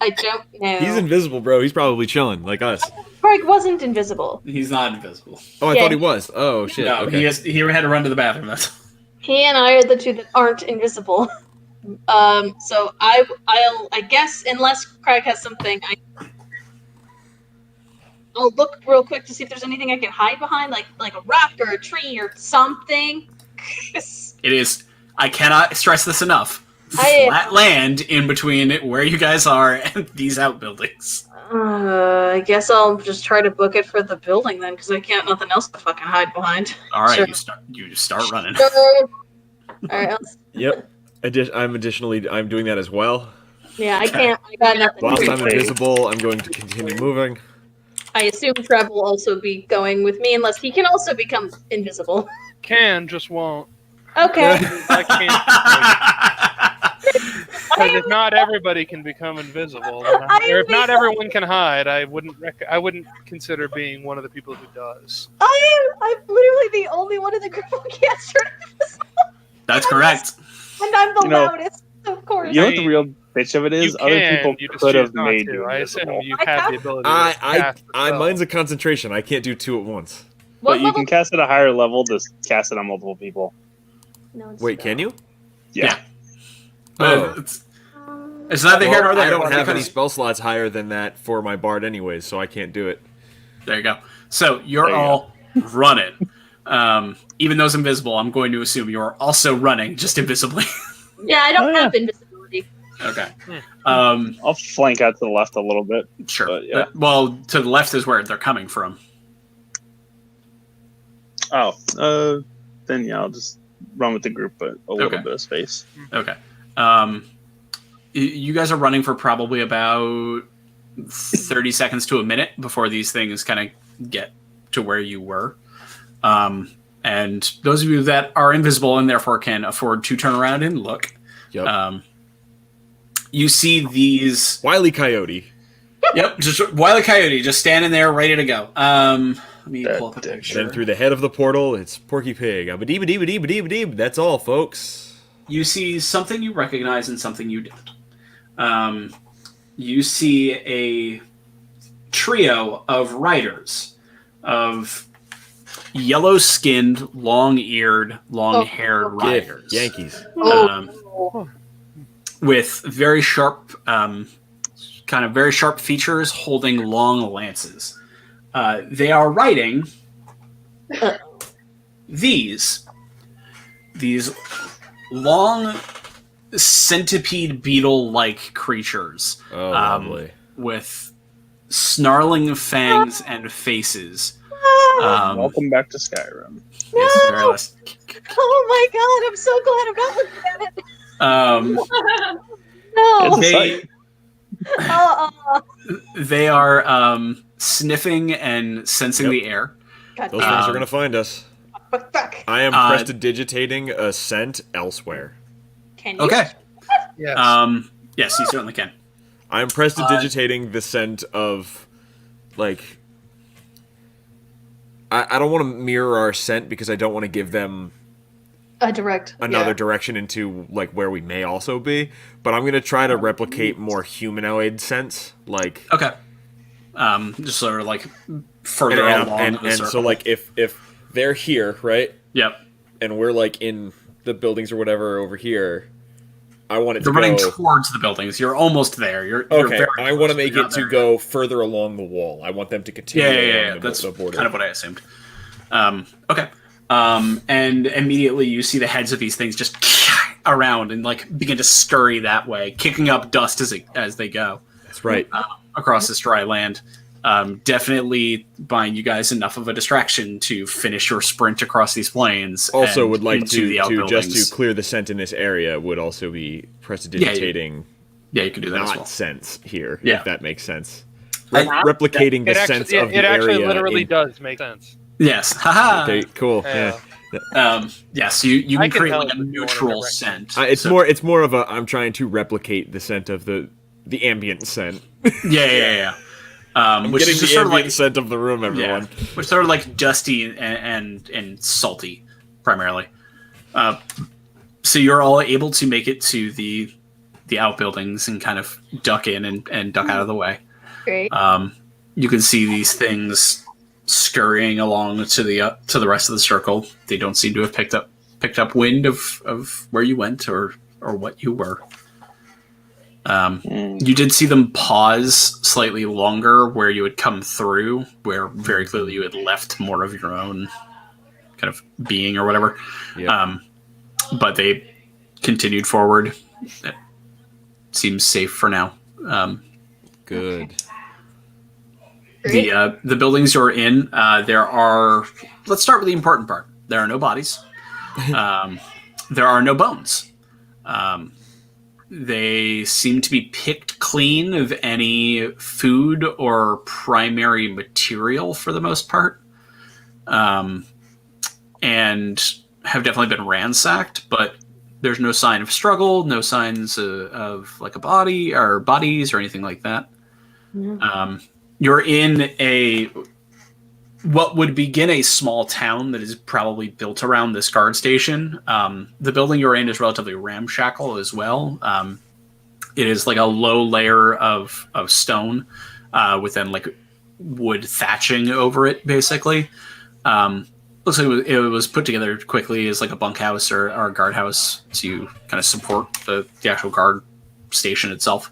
I don't know. He's invisible, bro. He's probably chilling like us. Craig wasn't invisible. He's not invisible. Oh, I Yeah. thought he was. Oh shit. No, Okay. he had to run to the bathroom. That's He and I are the 2 that aren't invisible. So I guess unless Craig has something, I'll look real quick to see if there's anything I can hide behind, like a rock or a tree or something. it is. I cannot stress this enough. I- Flat land in between where you guys are and these outbuildings. I guess I'll just try to book it for the building then, because I can't nothing else to fucking hide behind. All right, Sure. you just start running. All right, Yep. I'm doing that as well. yeah, I can't. I got nothing. Whilst I'm invisible, I'm going to continue moving. I assume Trev will also be going with me, unless he can also become invisible. Can, just won't. Okay. I can't. Because if not everybody can become invisible, or if not everyone can hide, I wouldn't consider being one of the people who does. I'm literally the only one in the group who can't turn invisible. That's correct. And I'm the You know- loudest, of course. you know what the real bitch of it is? You Other can, people you just could have choose not made to. you I assume invisible. you I have have- the ability to cast the spell. mine's a concentration. I can't do 2 at once. What But you level? can cast at a higher level to cast it on multiple people. No, it's Wait, can you? Yeah. But Oh. it's neither here nor there. I don't have any because- spell slots higher than that for my bard anyways, so I can't do it. There you go. So you're There you all running. Even though it's invisible, I'm going to assume you're also running, just invisibly. Yeah, I don't Oh, have invisibility. Okay. I'll flank out to the left a little bit. Sure. But, yeah. Well, to the left is where they're coming from. Oh, then yeah, I'll just run with the group, but a little Okay. bit of space. Okay. You guys are running for probably about 30 seconds to a minute before these things kind of get to where you were. And those of you that are invisible and therefore can afford to turn around and look, Yep. you see these. Wile E. Coyote. Yep, just Wile E. Coyote just standing there ready to go. Let me That pull up a dick. picture. Then through the head of the portal, it's Porky Pig. Abba-dee-ba-dee-ba-dee-ba-dee-ba-dee. That's all, folks. You see something you recognize and something you don't. You see a trio of riders, of yellow-skinned, long-eared, long-haired riders. Yankees. With very sharp, kind of very sharp features, holding long lances. They are riding these long centipede beetle-like creatures. Oh, lovely. With snarling fangs and faces. Welcome back to Skyrim. Yes, very less. Oh my god, I'm so glad I'm not looking at it. It's No. a They sight. they are sniffing and sensing Yep. the air. God Those damn things Um, are going to find us. But fuck. I am uh, prestidigitating a scent elsewhere. Can you? Okay. Yes. Yes, you certainly can. I am prestidigitating the scent of, like... I don't want to mirror our scent because I don't want to give them A direct. another yeah. direction into, like, where we may also be. But I'm going to try to replicate more humanoid scents. Like... Okay. Just sort of like further along the and circle. so, like, if they're here, right? Yep. And we're, like, in the buildings or whatever over here... I want it They're to running go... towards the buildings. You're almost there. You're Okay, very I want to close, make but you're it not to there go further along the wall. I want them to continue Yeah. along That's the border. kind of what I assumed. Okay. And immediately you see the heads of these things just around and like begin to scurry that way, kicking up dust as they go That's right. across this dry land. Definitely buying you guys enough of a distraction to finish your sprint across these plains. Also, and would like into to the just outbuildings. to clear the scent in this area would also be prestidigitating Yeah, you can do that as not well. sense here, Yeah. if that makes sense. I- Replicating the sense of the it actually area. literally in- does make sense. Yes. Haha. Okay, cool. Yeah. Yeah. Yes, you I can can create help like a if you wanna neutral direct me. scent. It's So- it's more of a I'm trying to replicate the scent of the ambient scent. Yeah. Which Getting is the just sort of ambient like scent of the room, everyone. which is sort of like dusty and salty, primarily. So you're all able to make it to the outbuildings and kind of duck in and duck out of the way. Great. You can see these things scurrying along to the rest of the circle. They don't seem to have picked up wind of where you went or what you were. You did see them pause slightly longer where you had come through, where very clearly you had left more of your own kind of being or whatever. Yep. But they continued forward. It seems safe for now. Good. Great. The buildings you're in, there are. Let's start with the important part. There are no bodies. There are no bones. They seem to be picked clean of any food or primary material for the most part, and have definitely been ransacked. But there's no sign of struggle, no signs of like a body or bodies or anything like that. You're in what would begin a small town that is probably built around this guard station. The building you're in is relatively ramshackle as well. It is like a low layer of stone with then like wood thatching over it, basically. Looks like it was put together quickly as like a bunkhouse or a guardhouse to kind of support the actual guard station itself.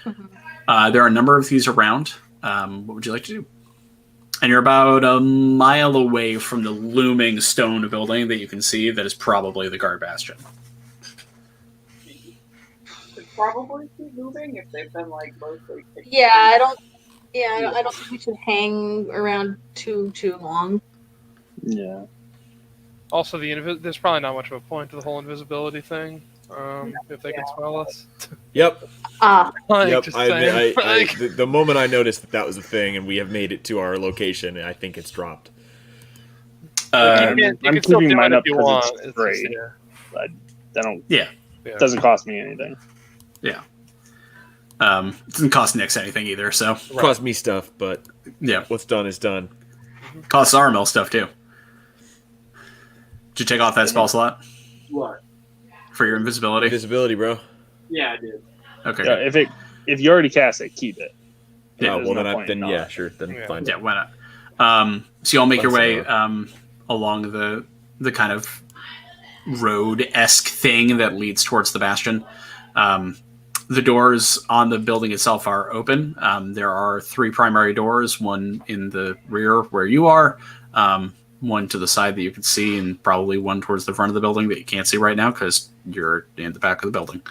There are a number of these around. What would you like to do? And you're about a mile away from the looming stone building that you can see that is probably the guard bastion. Should probably keep moving if they've been like mostly. Yeah, I don't think we should hang around too long. Yeah. Also, there's probably not much of a point to the whole invisibility thing. If they can smell us. Yep. Like, Yep. just saying, The moment I noticed that was a thing, and we have made it to our location, I think it's dropped. you I'm can still keeping do mine it up if you because want. it's It's free. just, yeah. I don't. Yeah. Yeah. It doesn't cost me anything. Yeah. It doesn't cost Nyx anything either, so Cost me stuff, but yeah. what's done is done. Costs Armel stuff too. Did you take off that spell slot What? for your invisibility? Invisibility, bro. Yeah, I did. Okay. Yeah, if you already cast it, keep it. Yeah, There's well, no then, point in yeah, not. sure. Then Yeah. fine. Yeah, why not? So you all make your way Let's, along the kind of road-esque thing that leads towards the bastion. The doors on the building itself are open. There are 3 primary doors, one in the rear where you are, one to the side that you can see, and probably one towards the front of the building that you can't see right now because you're in the back of the building.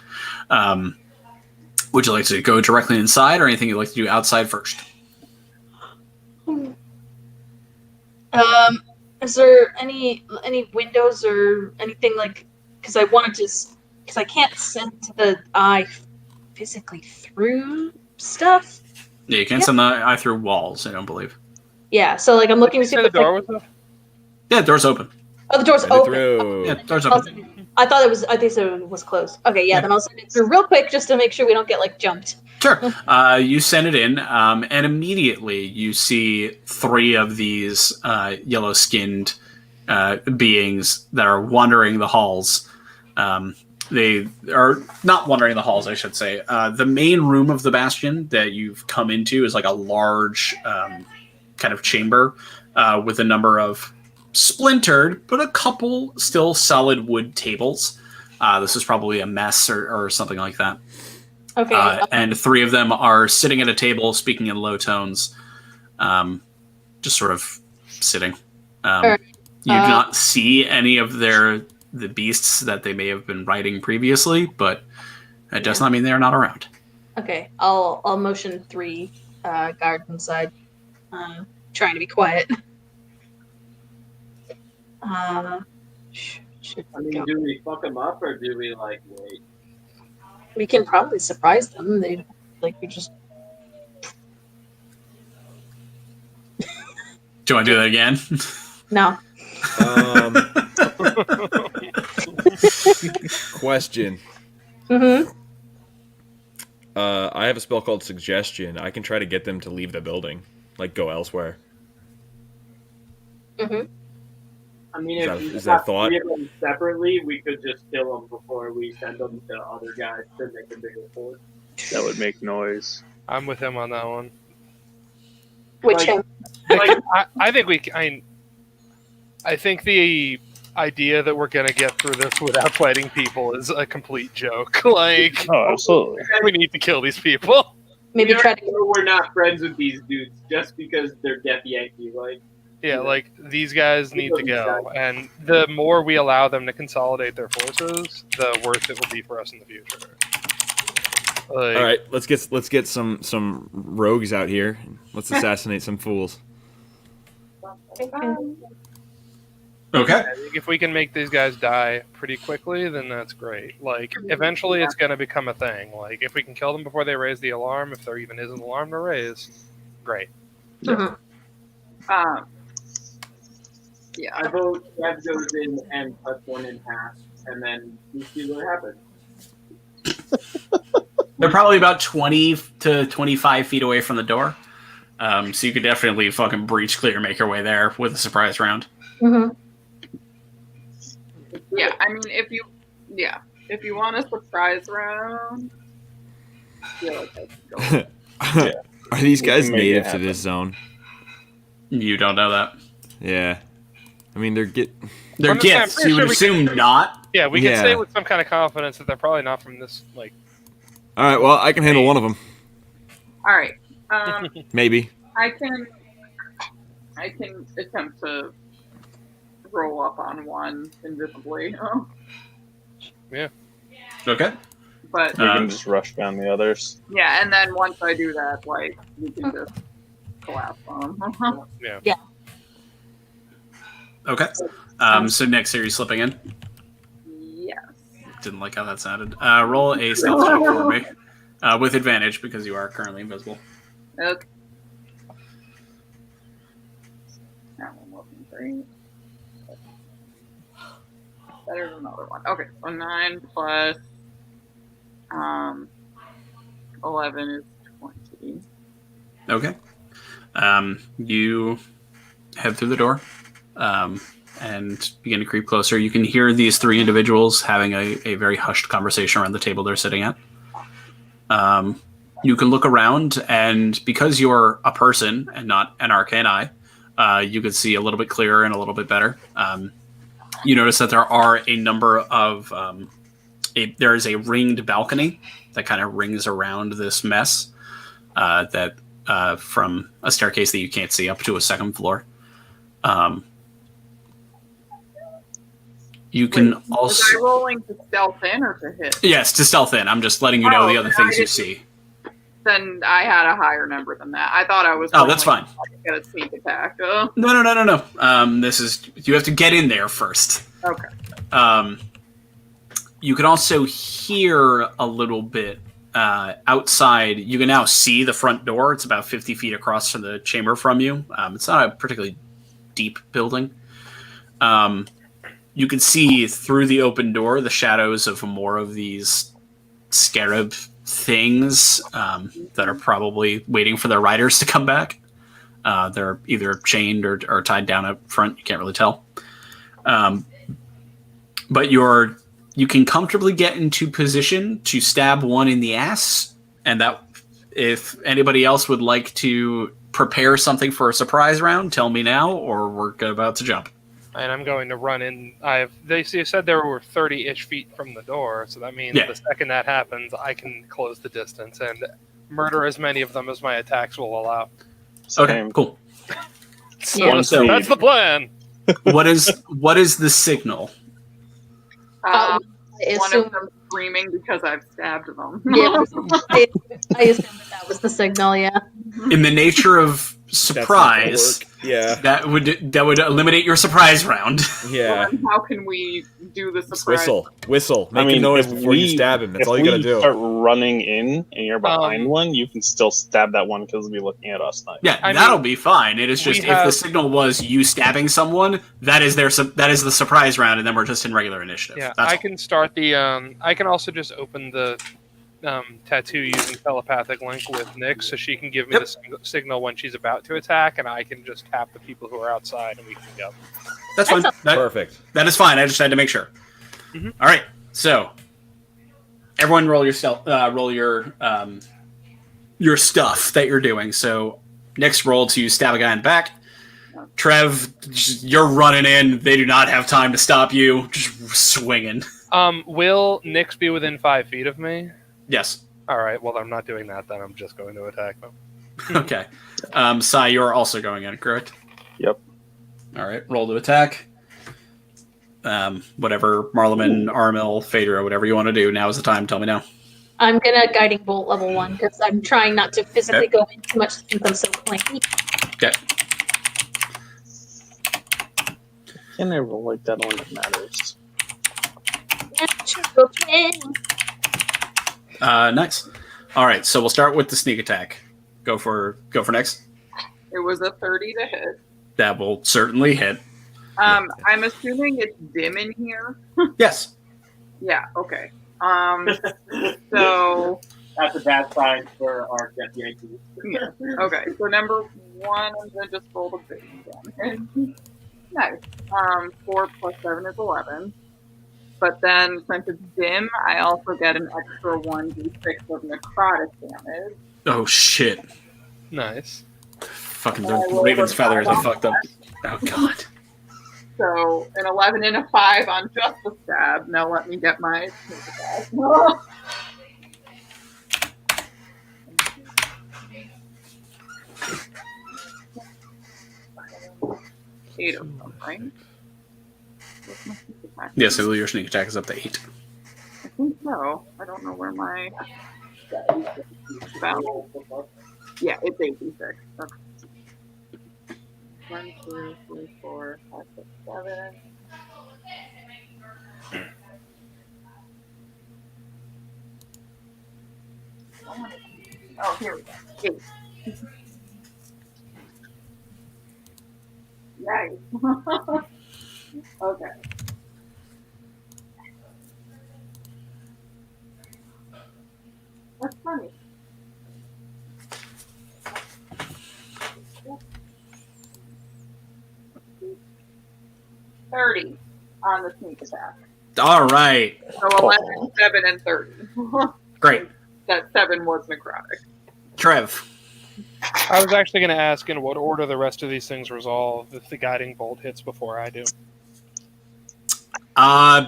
Would you like to go directly inside or anything you'd like to do outside first? Is there any windows or anything like? Because I can't send the eye physically through stuff. Yeah, you can't send the eye through walls, I don't believe. Yeah, so like I'm looking to see Say if the it's, door like, was up. Yeah, the door's open. oh, the door's Send it open. through. Yeah, the door's I'll open. send it- I thought it was. I think so. It was closed. Okay, yeah. Then I'll send it through real quick just to make sure we don't get like jumped. Sure. You send it in, and immediately you see 3 of these yellow-skinned beings that are wandering the halls. They are not wandering the halls, I should say. The main room of the bastion that you've come into is like a large kind of chamber with a number of splintered, but a couple still solid wood tables. This is probably a mess or something like that. Okay. And 3 of them are sitting at a table, speaking in low tones, just sort of sitting. Alright. You do not see any of the beasts that they may have been riding previously, but it does not mean they are not around. Okay. I'll motion 3 guards inside, trying to be quiet. Should I mean, go. do we fuck them up or do we like wait? We can probably surprise them. They like we just. Do you want to do that again? No. Question. Mm-hmm. I have a spell called Suggestion. I can try to get them to leave the building, like go elsewhere. Mm-hmm. I mean, Is if that- we is that got thought? 3 of them separately, we could just kill them before we send them to other guys to make a bigger force. That would make noise. I'm with him on that one. Which Like- Like, I think I think the idea that we're gonna get through this without fighting people is a complete joke. Like, Oh, absolutely. we need to kill these people. maybe We try already to. know we're not friends with these dudes just because they're Death Yankee. Like, Yeah, like these guys need to go, and the more we allow them to consolidate their forces, the worse it will be for us in the future. Like, All right, let's get some rogues out here. Let's assassinate some fools. Okay. I think if we can make these guys die pretty quickly, then that's great. Like, eventually it's going to become a thing. Like, if we can kill them before they raise the alarm, if there even is an alarm to raise, great. Mhm. Yeah. I vote Kev goes in and cuts one in half, and then we see what happens. They're probably about 20 to 25 feet away from the door. So you could definitely fucking breach clear, make your way there with a surprise round. Mhm. Yeah, I mean, if you want a surprise round, feel like I should go. Are these We guys can make it native to happen. this zone? You don't know that. Yeah. I mean, they're They're I'm just saying, I'm gifts. pretty You would sure we assume not. Yeah, we can Yeah. say with some kind of confidence that they're probably not from this. Like, all right. Well, I can handle one of them. All right. Maybe. I can attempt to roll up on one invisibly. Okay. But We can just rush down the others. yeah, and then once I do that, like we can just collapse on them. yeah. Okay. So next, are you slipping in? Yes. Didn't like how that sounded. Roll a stealth check for me. With advantage because you are currently invisible. Okay. That one wasn't great. Better than the other one. Okay, so 9 plus 11 is 20. Okay. You head through the door and begin to creep closer. You can hear these three individuals having a very hushed conversation around the table they're sitting at. You can look around, and because you're a person and not an arcane eye, you can see a little bit clearer and a little bit better. You notice that there are a number of... there is a ringed balcony that kind of rings around this mess that from a staircase that you can't see up to a second floor. You can also... Was I rolling to stealth in or to hit? Yes, to stealth in. I'm just letting you know the other things you see. Then I had a higher number than that. I thought I was. Oh, that's fine. Get a sneak attack. No. This is... You have to get in there first. Okay. You can also hear a little bit outside. You can now see the front door. It's about 50 feet across from the chamber from you. It's not a particularly deep building. You can see through the open door the shadows of more of these scarab things that are probably waiting for their riders to come back. They're either chained or tied down up front. You can't really tell. But you can comfortably get into position to stab one in the ass, and that if anybody else would like to prepare something for a surprise round, tell me now, or we're about to jump. And I'm going to run in. They said there were 30-ish feet from the door, so that means the second that happens, I can close the distance and murder as many of them as my attacks will allow. Okay, cool. One speed. That's the plan. What is the signal? One assume- of them screaming because I've stabbed them. Yeah, I assumed that was the signal. Yeah. In the nature of surprise, that would eliminate your surprise round. Yeah. Well, how can we do the surprise? Whistle. Make a noise before you stab him. That's all you gotta do. If we start running in and you're behind one, you can still stab that one because it'll be looking at us. Yeah, that'll be fine. It is just if the signal was you stabbing someone, that is the surprise round, and then we're just in regular initiative. Yeah, That's I all. can start the. I can also just open the tattoo using telepathic link with Nick, so she can give me the signal when she's about to attack, and I can just tap the people who are outside, and we can go. That's fine. Perfect. That is fine. I just had to make sure. Mhm. All right, so everyone, roll your your stuff that you're doing. So next, roll to stab a guy in the back. Trev, you're running in. They do not have time to stop you. Just swinging. Will Nix be within 5 feet of me? Yes. All right. Well, I'm not doing that. Then I'm just going to attack them. Okay. Sai, you're also going in, correct? Yep. All right. Roll to attack. Whatever, Marleman, Armil, Phaedra, whatever you want to do. Now is the time. Tell me now. I'm gonna guiding bolt level 1 because I'm trying not to physically go in too much since I'm so clanky. Okay. Can I roll like that when it matters? Nice. All right, so we'll start with the sneak attack. Go for next. It was a 30 to hit. That will certainly hit. I'm assuming it's dim in here. Yes. Yeah. Okay. So That's a bad sign for our Death Yankees. yeah. Okay. So number 1, I'm gonna just roll the big one. Nice. 4 plus 7 is 11. But then, since it's dim, I also get an extra 1d6 of necrotic damage. Oh shit! Nice. Fucking I the rolled Raven's a feathers 5 are on fucked up. Oh god. So an 11 and a 5 on just the stab. Now let me get my sneak attack. 8 of them, right? What's my sneak attack? Yeah, so your sneak attack is up to 8. I think so. I don't know where my about. Yeah, it's 86. Okay. 1, 2, 3, 4, 5, 6, 7. Oh, here we go. 8. Nice. Okay. That's funny. $30 on the sneak attack. All right, So 11, 7, and 30. great. That 7 was necrotic. Trev. I was actually going to ask in what order the rest of these things resolve if the guiding bolt hits before I do.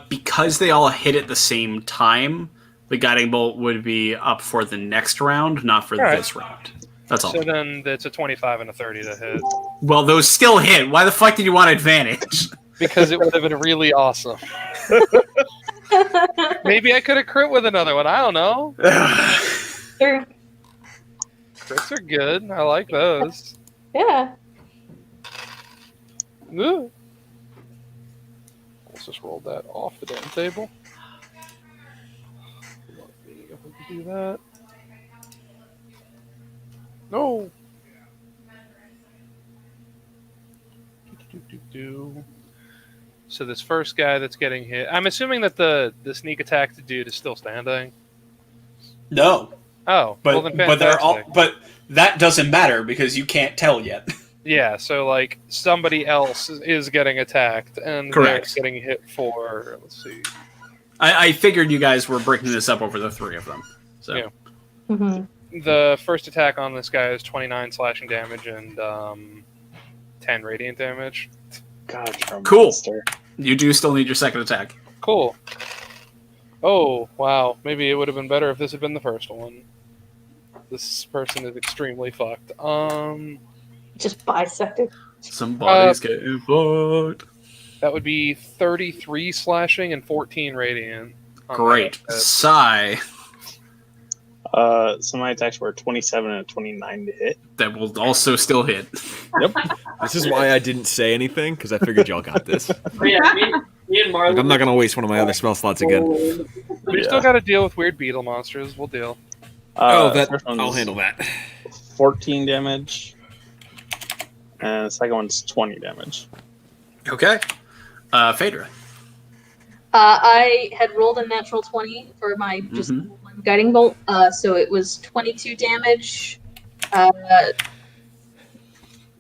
Because they all hit at the same time, the guiding bolt would be up for the next round, not for All right. this round. That's all. So then it's a 25 and a 30 to hit. Well, those still hit. Why the fuck did you want advantage? Because it would have been really awesome. Maybe I could have crit with another one. I don't know. Sure. Crits are good. I like those. Yeah. Ooh. Let's just roll that off the damn table. Do that. No. So this first guy that's getting hit, I'm assuming that the sneak attack dude is still standing. No, Oh, well then fantastic. But that doesn't matter because you can't tell yet. Yeah, so like somebody else is getting attacked and Correct. they're getting hit for. Let's see. I figured you guys were breaking this up over the 3 of them. So Yeah. Mm-hmm. The first attack on this guy is 29 slashing damage and 10 radiant damage. God, you're a Cool. monster. you do still need your second attack. Cool. Oh, wow. Maybe it would have been better if this had been the first one. This person is extremely fucked. Just bisected. Somebody's getting fucked. That would be 33 slashing and 14 radiant. on Great. that. Sigh. So my attacks were 27 and 29 to hit. That will also still hit. Yep. This is why I didn't say anything, because I figured y'all got this. But yeah, me and Marlon. Like, I'm not going to waste one of my other spell slots again. We still got to deal with weird beetle monsters. We'll deal. First one's I'll handle that. 14 damage. And the second one's 20 damage. Okay. Phaedra. I had rolled a natural 20 for my just one guiding bolt, so it was 22 damage.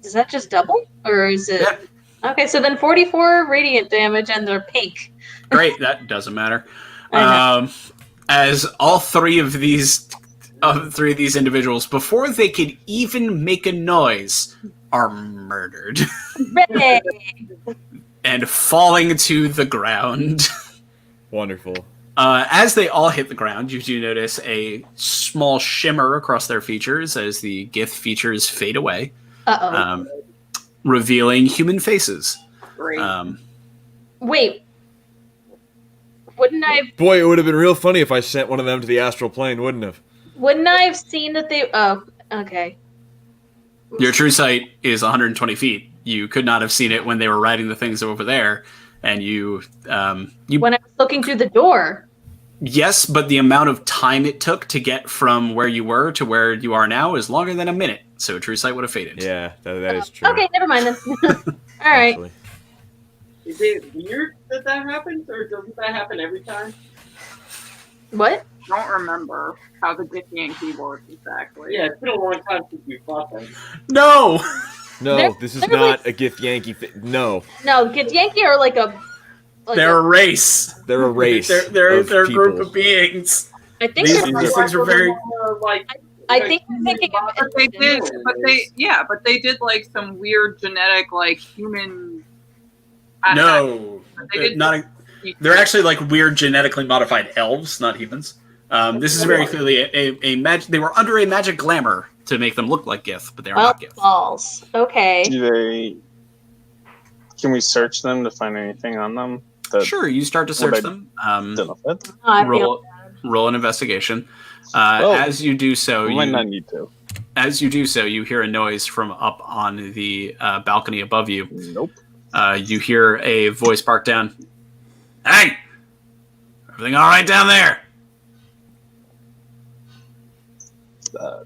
Does that just double, or is it? Yeah. Okay, so then 44 radiant damage, and they're pink. Great. That doesn't matter. I know. As all 3 of these individuals, before they could even make a noise, are murdered Hooray! and falling to the ground. Wonderful. As they all hit the ground, you do notice a small shimmer across their features as the Gith features fade away, Uh-oh. revealing human faces. Great. Wait. Wouldn't I Boy, it would have been real funny if I sent one of them to the astral plane, wouldn't have? have seen that they... Oh, okay. Your true sight is 120 feet. You could not have seen it when they were riding the things over there, and you When I was looking through the door. yes, but the amount of time it took to get from where you were to where you are now is longer than a minute. So true sight would have faded. Yeah, that is true. Okay, never mind then. All right. Actually. Is it weird that happens, or doesn't that happen every time? What? Don't remember how the Dick Yankee works exactly. Yeah, it's been a long time since we fought them. No. No, They're- this is they're not a Gith Yankee thing. No. No, Yankee are like a Like They're a race. They're a race. They're of a group people. of beings. I think These they're- things are very. like. I think I'm thinking of But they did, Blunderers. but they did like some weird genetic, like human. No, They did not. They're actually like weird genetically modified elves, not humans. This is very clearly a magic. They were under a magic glamour to make them look like Gith, but they are Well, not Gith. balls. Okay. Do they? Can we search them to find anything on them? That Sure, you start to search them. benefit? I feel Roll an investigation. Well, As you do so, We might not need to. as you do so, you hear a noise from up on the balcony above you. Nope. You hear a voice bark down. Hey! Everything all right down there?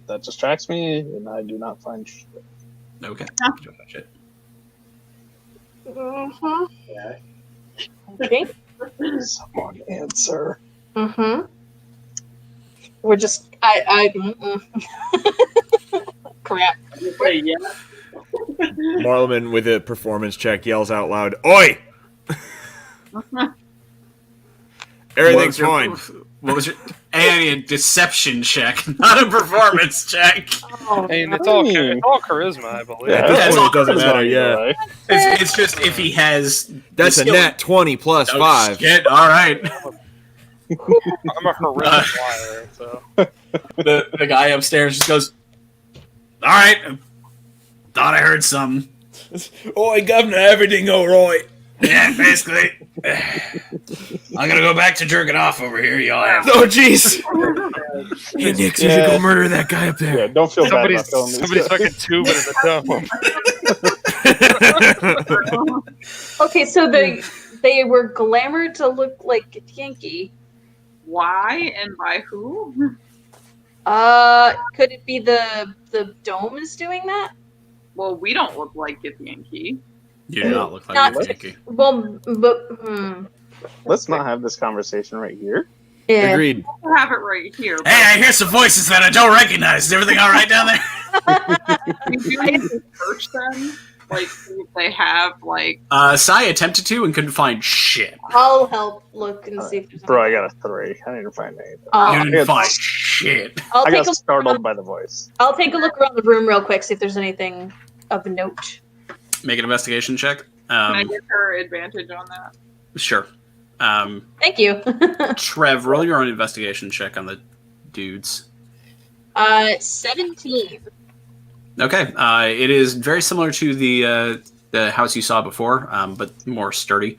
That distracts me, and I do not find shit. Okay. Don't touch it. Mm-hmm. Yeah. Okay. Someone answer. Mm-hmm. We're just crap. I just say yeah. Marleman, with a performance check, yells out loud, "Oi! Everything's fine." What was your a deception check, not a performance check? Oh, I mean, no. it's all charisma, I believe. Yeah, at Yeah, this it's point, all it doesn't matter. Yeah, Right? It's just if he has. that's a skill- nat 20 plus Oh, 5. shit, all right. I'm a charisma liar, so. The guy upstairs just goes, all right, thought I heard something. Oi, governor, everything all right? Yeah, basically. I'm gonna go back to jerking off over here, y'all have. Oh, jeez. Hey, Nix, you should Yeah. go murder that guy up Yeah, there. don't feel bad about killing these Somebody's guys. fucking tubing in the dome. Okay, so they were glamored to look like Yankee. Why and by who? Could it be the dome is doing that? Well, we don't look like Githyanki. You do not look like Not- a Yankee. Well, but Let's not have this conversation right here. yeah. Agreed. We'll have it right here. Hey, I hear some voices that I don't recognize. Is everything all right down there? We do need to search them. Like, see if they have, like, Sai attempted to and couldn't find shit. I'll help look and see if there's. Bro, I got a 3. I didn't find anything. You I'll, didn't find shit. I'll I take got a look startled around, by the voice. I'll take a look around the room real quick, see if there's anything of note. Make an investigation check. can I get her advantage on that? Sure. Thank you. Trev, roll your own investigation check on the dudes. 17. Okay. It is very similar to the house you saw before, but more sturdy.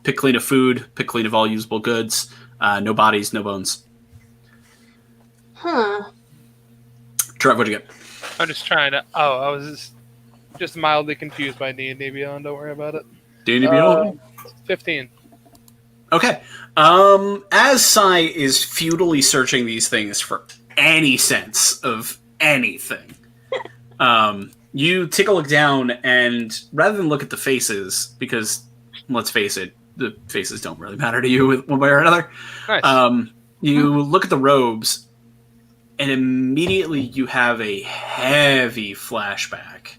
Pick clean of food, pick clean of all usable goods. No bodies, no bones. Huh. Trev, what'd you get? I'm just trying to. Oh, I was just mildly confused by D&D Beyond. Don't worry about it. D&D Beyond? 15. Okay. As Sai is futilely searching these things for any sense of anything, you take a look down, and rather than look at the faces, because let's face it, the faces don't really matter to you one way or another. Nice. You look at the robes, and immediately you have a heavy flashback.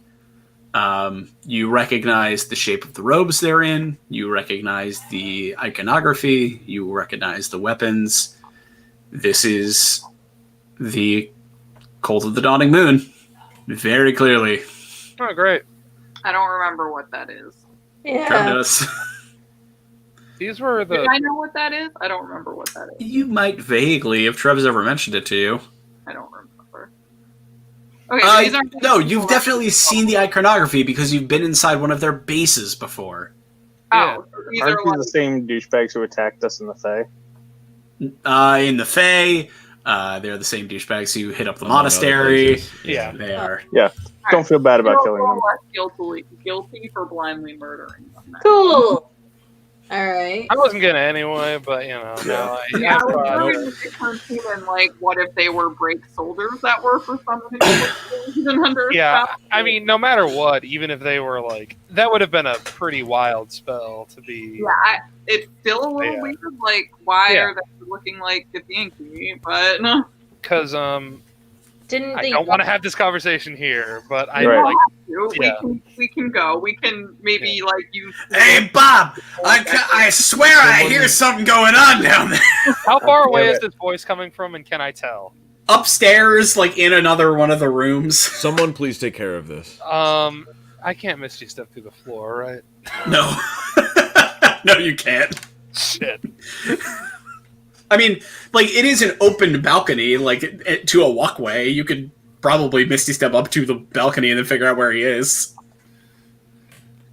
You recognize the shape of the robes they're in. You recognize the iconography. You recognize the weapons. This is the Cult of the Dawning Moon. Very clearly. Oh, great. I don't remember what that is. Trev Yeah. does. These were Did the. I know what that is? I don't remember what that is. You might vaguely, if Trev's ever mentioned it to you. I don't remember. Okay, these aren't No, you've definitely seen the iconography because you've been inside one of their bases before. Oh, so these Aren't are these like, the same douchebags who attacked us in the Fae? In the Fae, they're the same douchebags who hit up the Among other monastery. places. Yeah. They are. Don't feel bad about killing them. less guilty for blindly murdering them. Cool. All right. I wasn't gonna anyway, but you know. Yeah. No, Yeah, I was I, wondering if they turned human, like, what if they were break soldiers that were for some reason under yeah, spell? I mean, no matter what, even if they were like, that would have been a pretty wild spell to be. Yeah, it's still a little Yeah. weird. Like, why Yeah. are they looking like Githyanki? But no. Because Didn't I the don't want to have this conversation here, but I Right. like. Yeah. We can go. We can maybe like use. Hey, Bob! I swear I hear something going on down there. How far away damn is it. this voice coming from, and can I tell? Upstairs, like in another one of the rooms. Someone please take care of this. I can't misty step through the floor, right? No. No, you can't. Shit. I mean, like, it is an open balcony, like, to a walkway. You could probably Misty Step up to the balcony and then figure out where he is.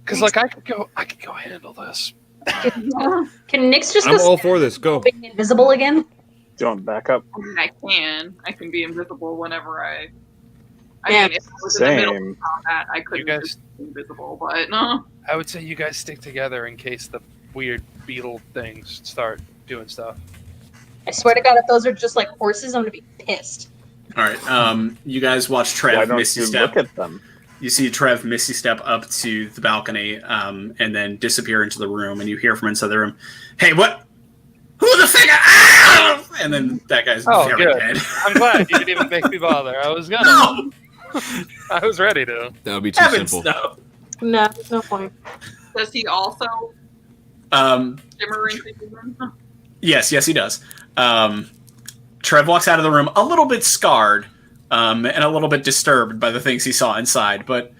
Because like I could go handle this. Can Nyx just I'm go all for this. Go. being invisible again? Do you want to back up? I mean, I can be invisible whenever I. Yeah. Mean, if I was in the middle Same. of combat, I couldn't guys- just be invisible, but no. I would say you guys stick together in case the weird beetle things start doing stuff. I swear to God, if those are just like horses, I'm gonna be pissed. Alright, you guys watch Why Trev don't Misty you Step. look at them? You see Trev Misty Step up to the balcony, and then disappear into the room, and you hear from inside the room, "Hey, what? Who the figure? Ah!" And then that guy's Oh, very good. dead. I'm glad you didn't even make me bother. I was gonna. No! I was ready to. That would be too Heavens, simple. no. No, there's no point. Does he also Um, shimmer into human? yes, he does. Trev walks out of the room a little bit scarred, and a little bit disturbed by the things he saw inside, but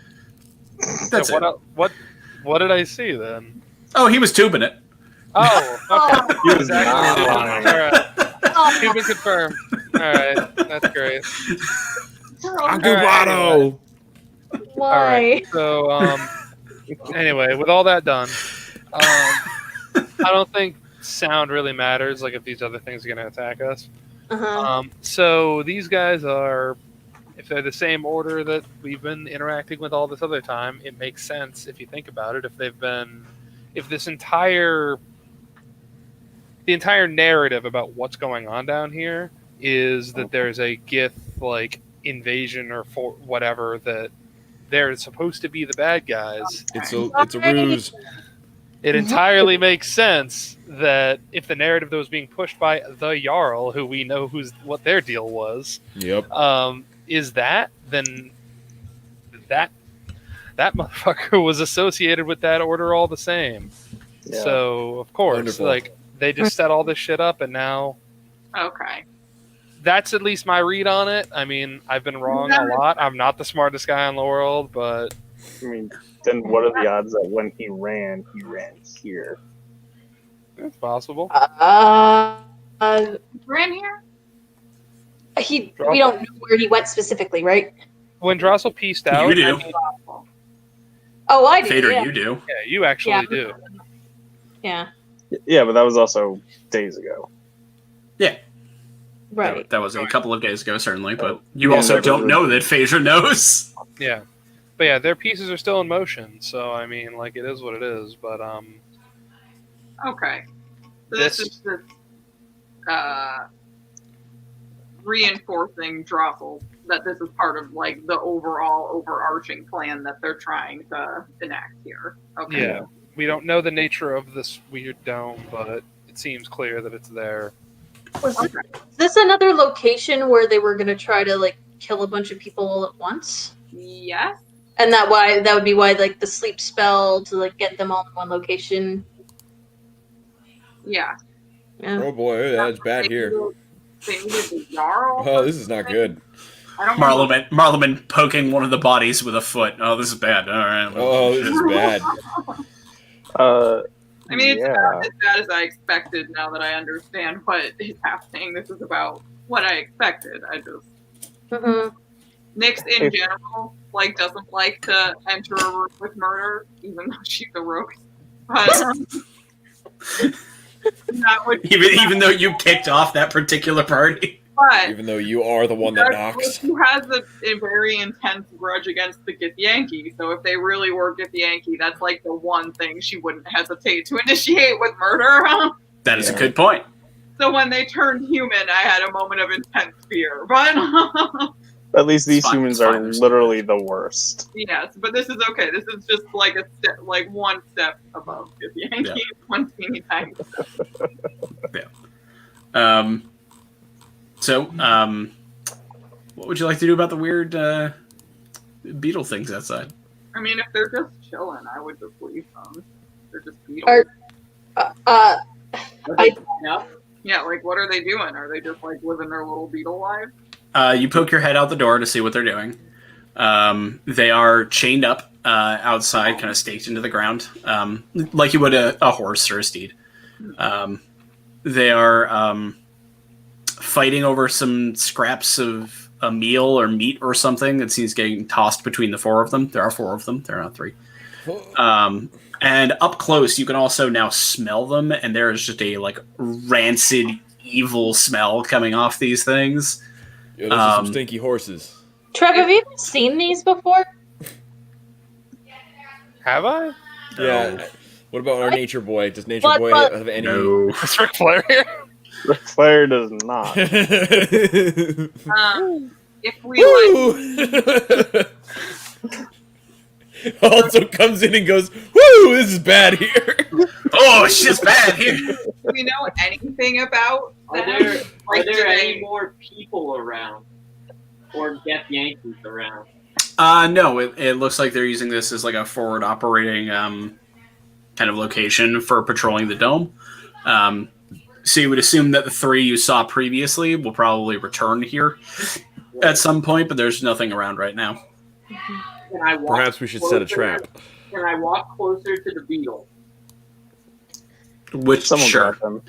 that's So it. what did I see then? Oh, he was tubing it. Oh, okay. He was Exactly. not All lying. right. Human confirmed. All right, that's great. Agubado! All Why? right. So, anyway, with all that done, I don't think sound really matters. Like if these other things are going to attack us. Uh-huh. So these guys are, if they're the same order that we've been interacting with all this other time, it makes sense if you think about it. If this entire narrative about what's going on down here is that there's a Gith like invasion or for whatever, that they're supposed to be the bad guys. It's a ruse. It entirely makes sense that if the narrative that was being pushed by the Jarl, who we know what their deal was, Yep. is that, then that motherfucker was associated with that order all the same. Yeah. So of course, Wonderful. like they just set all this shit up, and now Okay. that's at least my read on it. I mean, I've been wrong a lot. I'm not the smartest guy in the world, but I mean, then what are the odds that when he ran here? it's possible. Ran here? We don't know where he went specifically, right? When Drossel pieced out, You do. I mean, Oh, I do. Fader, yeah. you do. yeah, you actually Yeah. do. Yeah, Yeah, but that was also days ago. right. That was a couple of days ago, certainly, but you Yeah, also never don't really- know that Phaedra knows. Yeah. But yeah, their pieces are still in motion, so I mean, like, it is what it is. But Okay. So this This- is just reinforcing Drossel that this is part of like the overall overarching plan that they're trying to enact here. Okay. yeah, we don't know the nature of this weird dome, but it seems clear that it's there. Was this another location where they were going to try to like kill a bunch of people all at once? Yes. And that would be why like the sleep spell to like get them all in one location. Yeah. Yeah. Oh boy, that's bad here. They needed the Jarl. Oh, this is not good. I don't remember. Marleman poking one of the bodies with a foot. Oh, this is bad. All right. Oh, this is bad. I mean, it's yeah. about as bad as I expected now that I understand what is happening. This is about what I expected. I just. Mm-hmm. Nyx in general, like, doesn't like to enter a room with murder, even though she's a rogue. But, that would, Even though you kicked off that particular party. but Even though you are the one that knocks. She has a very intense grudge against the Githyanki, so if they really were Githyanki, that's like the one thing she wouldn't hesitate to initiate with murder. That is a Yeah. good point. So when they turned human, I had a moment of intense fear. But At least these It's fine, humans it's are fine, there's- literally the worst. yes, but this is okay. This is just like a step, like one step above Githyanki, Yeah. one teeny tiny step. What would you like to do about the weird beetle things outside? I mean, if they're just chilling, I would just leave them. They're just beetles. Are- Are they tied up? Yeah, like what are they doing? Are they just like living their little beetle life? You poke your head out the door to see what they're doing. They are chained up outside, kind of staked into the ground, like you would a horse or a steed. They are fighting over some scraps of a meal or meat or something that seems getting tossed between the four of them. There are four of them. There are not three. And up close, you can also now smell them, and there is just a like rancid, evil smell coming off these things. Yeah, those are some stinky horses. Trev, have you ever seen these before? Have I? Yeah. What about our nature boy? Does nature What- boy what- have any? No. Is Ric Flair here? Ric Flair does not. If we like, Also comes in and goes, "Woo! This is bad here." Oh, shit's bad here. do we know anything about Are them? there Like, are do there they- any more people around, or Death Yankees around? No, it looks like they're using this as like a forward operating kind of location for patrolling the dome. So you would assume that the three you saw previously will probably return here at some point, but there's nothing around right now. Can I walk Perhaps we should set a closer? trap. Can I walk closer to the beetle? Which, Someone sure. got them.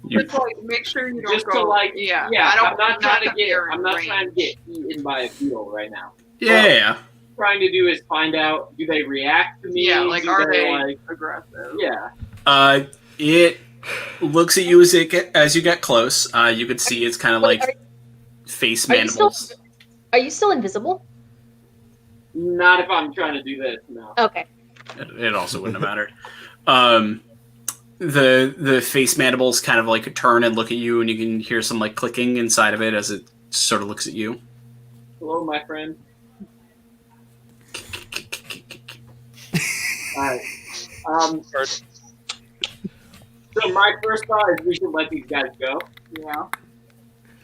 You- Just like make sure you don't Just go. to like, yeah, yeah. I don't. I'm not trying to get. here I'm in not range. trying to get eaten by a beetle right now. yeah. Trying to do is find out, do they react to me? Yeah, like Do are they like, aggressive? yeah. It looks at you as you get close. You could see it's kind of Wait, like face are you still- mandibles. Are you still invisible? Not if I'm trying to do this. No. Okay. It also wouldn't have mattered. The face mandibles kind of like turn and look at you, and you can hear some like clicking inside of it as it sort of looks at you. Hello, my friend. Alright. So my first thought is we should let these guys go. Yeah.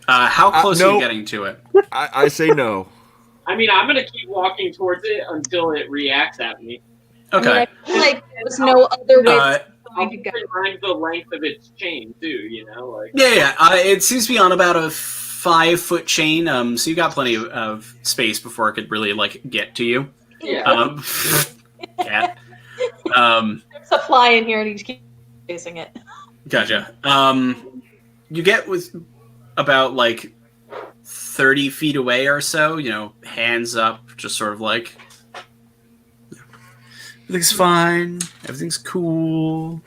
How close are no. you getting to it? I say no. I mean, I'm gonna keep walking towards it until it reacts at me. Okay. I mean, I feel like there's no other way Uh, I'll to go. mind the length of its chain too. You know, like yeah. It seems to be on about a 5-foot chain. So you got plenty of space before it could really like get to you. yeah. Cat. There's a fly in here and he just keeps chasing it. Gotcha. You get with about like 30 feet away or so, hands up, just sort of like, everything's fine, everything's cool,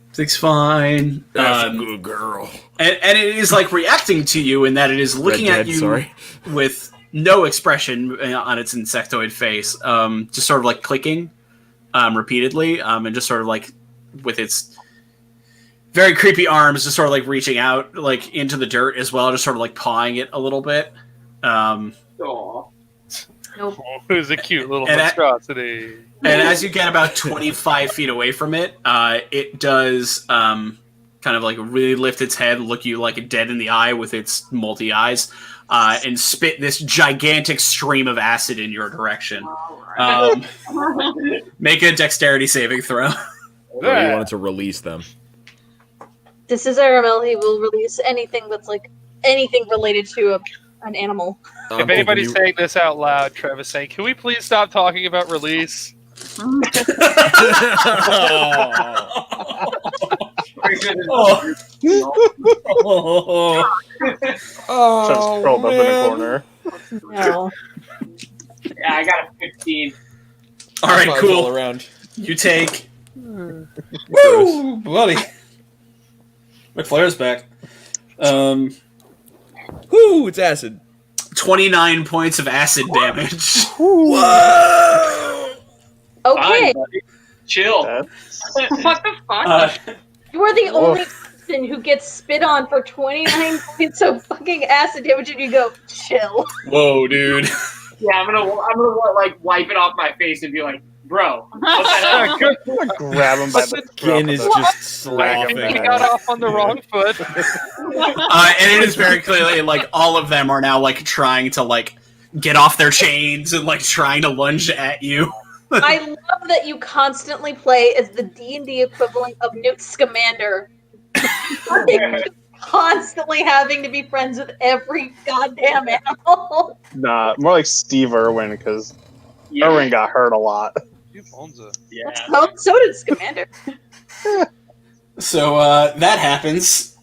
everything's fine. That's a good girl. And it is like reacting to you in that it is looking at Redhead, you sorry. with no expression on its insectoid face, just sort of like clicking repeatedly, and just sort of like with its very creepy arms just sort of like reaching out like into the dirt as well, just sort of like pawing it a little bit. Aw. Nope. Who's a cute little And monstrosity? And as you get about 25 feet away from it, it does kind of like really lift its head, look you like dead in the eye with its multi eyes, and spit this gigantic stream of acid in your direction. All right. Make a dexterity saving throw. Or you wanted to release them. This is Aramel. He will release anything that's like anything related to an animal. If anybody's saying this out loud, Trev is saying, "Can we please stop talking about release?" Just curled up in a corner. No. Yeah, I got a 15. All right, All cool. around. You take. Woo, buddy. McFlair's back. Whoo! It's acid. 29 points of acid damage. Whoa! Okay. Fine, buddy. Chill. That's What the fuck? You are the Oof. only person who gets spit on for 29 points of fucking acid damage, and you go, chill. Whoa, dude. Yeah, I'm gonna like wipe it off my face and be like, Bro, what the hell? Good. I'm gonna grab him by the Skin is scruff of just sloughing. He got off on the wrong foot. And it is very clearly like all of them are now like trying to like get off their chains and like trying to lunge at you. I love that you constantly play as the D&D equivalent of Newt Scamander. Like, constantly having to be friends with every goddamn animal. Nah, more like Steve Irwin, because Irwin got hurt a lot. You Bonza. Yeah. So did Scamander. So that happens.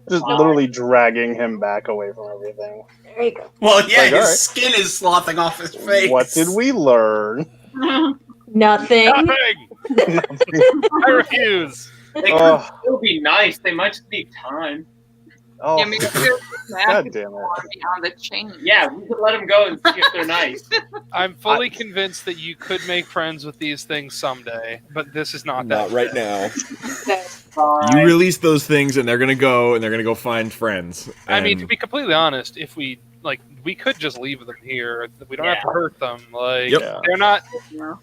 Just literally dragging him back away from everything. There you go. Well, yeah, Like, his alright. skin is sloughing off his face. What did we learn? Nothing. Nothing. I refuse. They could Oh. still be nice. They might just need time. Oh, Yeah, maybe they're God damn it. on the chain. Yeah, we could let them go and see if they're nice. I'm fully convinced that you could make friends with these things someday, but this is not that. Not right now. Fine. You release those things, and they're gonna go find friends. I mean, to And- be completely honest, if we we could just leave them here. We don't have to Yeah. hurt them. Like Yep. Yeah.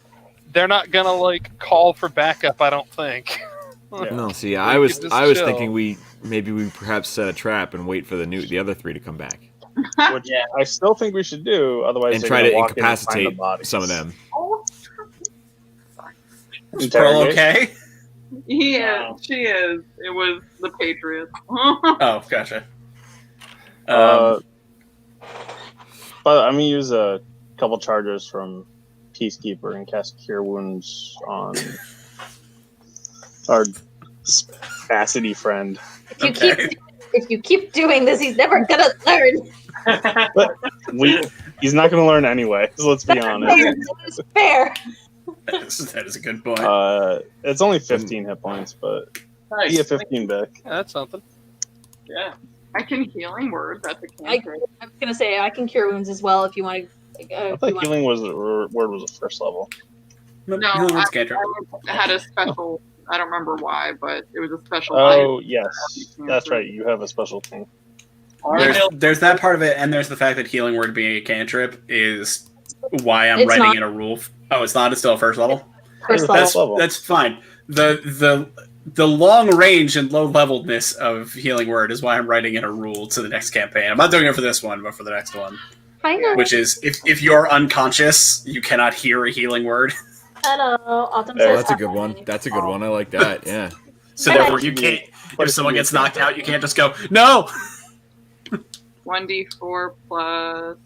they're not gonna like call for backup. I don't think. Yeah. no, see, We I was could just chill. thinking we perhaps set a trap and wait for the other three to come back Which Yeah. I still think we should do. Otherwise, and they're try gonna to walk in and find incapacitate the bodies. some of them. Is Pearl okay? He is. Wow. She is. It was the Patriots. Oh, gotcha. But I'm gonna use a couple charges from Peacekeeper and cast Cure Wounds on our spacity friend. If you keep doing this, he's never gonna learn. He's not gonna learn anyway. So let's be honest. It's fair. that is a good point. It's only 15 hit points, but Nice. yeah, 15 back. Yeah, that's something. Yeah. I can healing word. That's a I cantrip. was gonna say I can cure wounds as well if you want to. I thought healing word was a first level. No, it's cantrip. I had a special. I don't remember why, but it was a special. Oh yes, that's right. You have a special thing. There's that part of it, and there's the fact that healing word being a cantrip is why I'm It's writing not. in a rule. Oh, it's not. It's still a first level. First That's- level. That's level. that's fine. The long range and low leveledness of healing word is why I'm writing in a rule to the next campaign. I'm not doing it for this one, but for the next one, I know. which is if you're unconscious, you cannot hear a healing word. Hello, Autumn Oh, says that's a hi. good one. That's a good one. I like that. Yeah. So I therefore, like you can't. But If if someone you gets get knocked out, you can't just go no. 1d4 plus.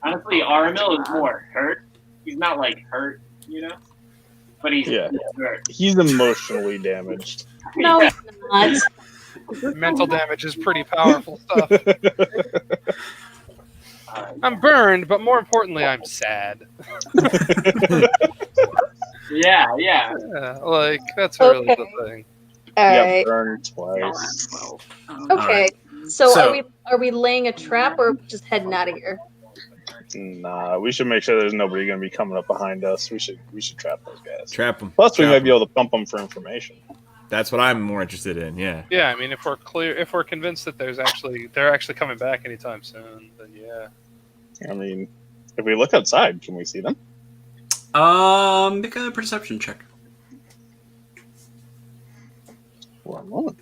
Honestly, Aramil is more hurt. He's not like hurt, you know? But he's Yeah. hurt. He's emotionally damaged. No, Yeah. he's not. Mental damage is pretty powerful stuff. I'm burned, but more importantly, I'm sad. Yeah. Yeah, like that's really the Okay. thing. All He right. got burned twice. 12. Okay. So, So- are we laying a trap or just heading out of here? Nah, we should make sure there's nobody going to be coming up behind us. We should trap those guys. Trap them. Plus, we might be able to pump them for information. That's what I'm more interested in. Yeah. Yeah, I mean, if we're convinced that they're actually coming back anytime soon, then yeah. I mean, if we look outside, can we see them? Make a perception check. One moment.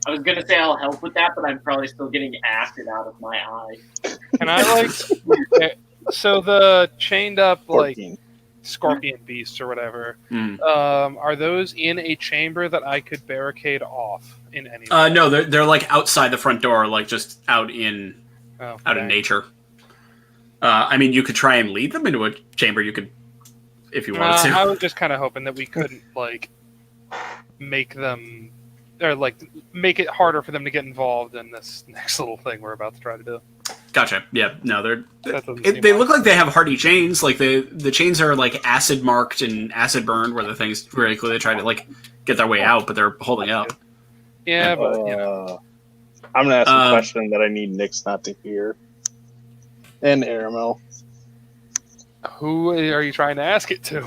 I was gonna say I'll help with that, but I'm probably still getting acid out of my eye. Can I like? So the chained up like 14. scorpion beasts or whatever, Mm. are those in a chamber that I could barricade off in any? No, they're like outside the front door, like just out in Oh, out in dang. nature. I mean, you could try and lead them into a chamber. You could, if you wanted to. I was just kind of hoping that we couldn't like make them or like make it harder for them to get involved in this next little thing we're about to try to do. Gotcha. Yeah. No, they're That doesn't seem they like- look like they have hardy chains. Like the chains are like acid marked and acid burned, where the things very clearly try to like get their way out, but they're holding out. Yeah, but you know, I'm going to ask a Um, question that I need Nyx not to hear. And Aramel. who are you trying to ask it to?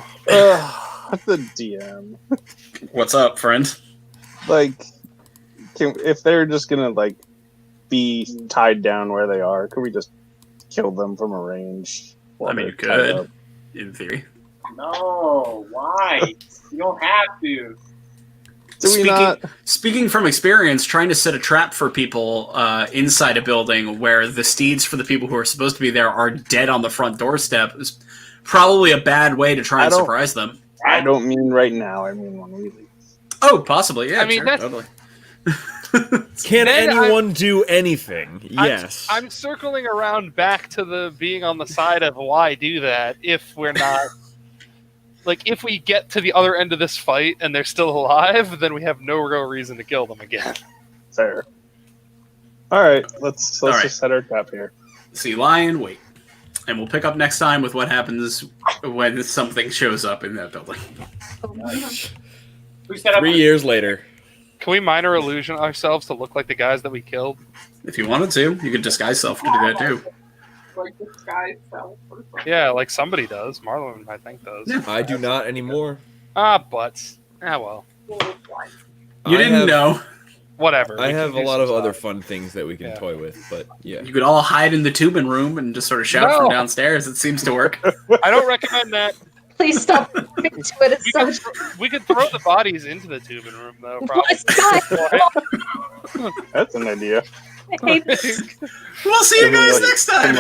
The DM. What's up, friend? Like, if they're just going to, like, be tied down where they are, could we just kill them from a range? I mean, you Water tied could, up. in theory. No, why? You don't have to. Do we not? Speaking from experience, trying to set a trap for people inside a building where the steeds for the people who are supposed to be there are dead on the front doorstep is probably a bad way to try and surprise them. I don't mean right now. I mean when we leave. Oh, possibly. Yeah, I mean, sure, that's- totally. Can Then anyone do anything? Yes. I'm circling around back to the being on the side of why do that if we're not. Like, if we get to the other end of this fight and they're still alive, then we have no real reason to kill them again. Fair. All right, let's All right. just set our trap here. See, lion, wait. And we'll pick up next time with what happens when something shows up in that building. We set up 3 years later. Can we minor illusion ourselves to look like the guys that we killed? If you wanted to, you could disguise self to do that too. Like disguise self or something. Yeah, like somebody does. Marlon, I think, does. Yeah. I do not anymore. Butts. Well. You I didn't have- know. Whatever. I we have can a do lot some of other stuff. fun things that we can Yeah. toy with, but yeah. You could all hide in the tubing room and just sort of shout No. from downstairs. It seems to work. I don't recommend that. Please stop referring to it as such. We could throw the bodies into the tubing room, though. Probably. What? That's an idea. I hate this. We'll see you Give me, guys like, next time.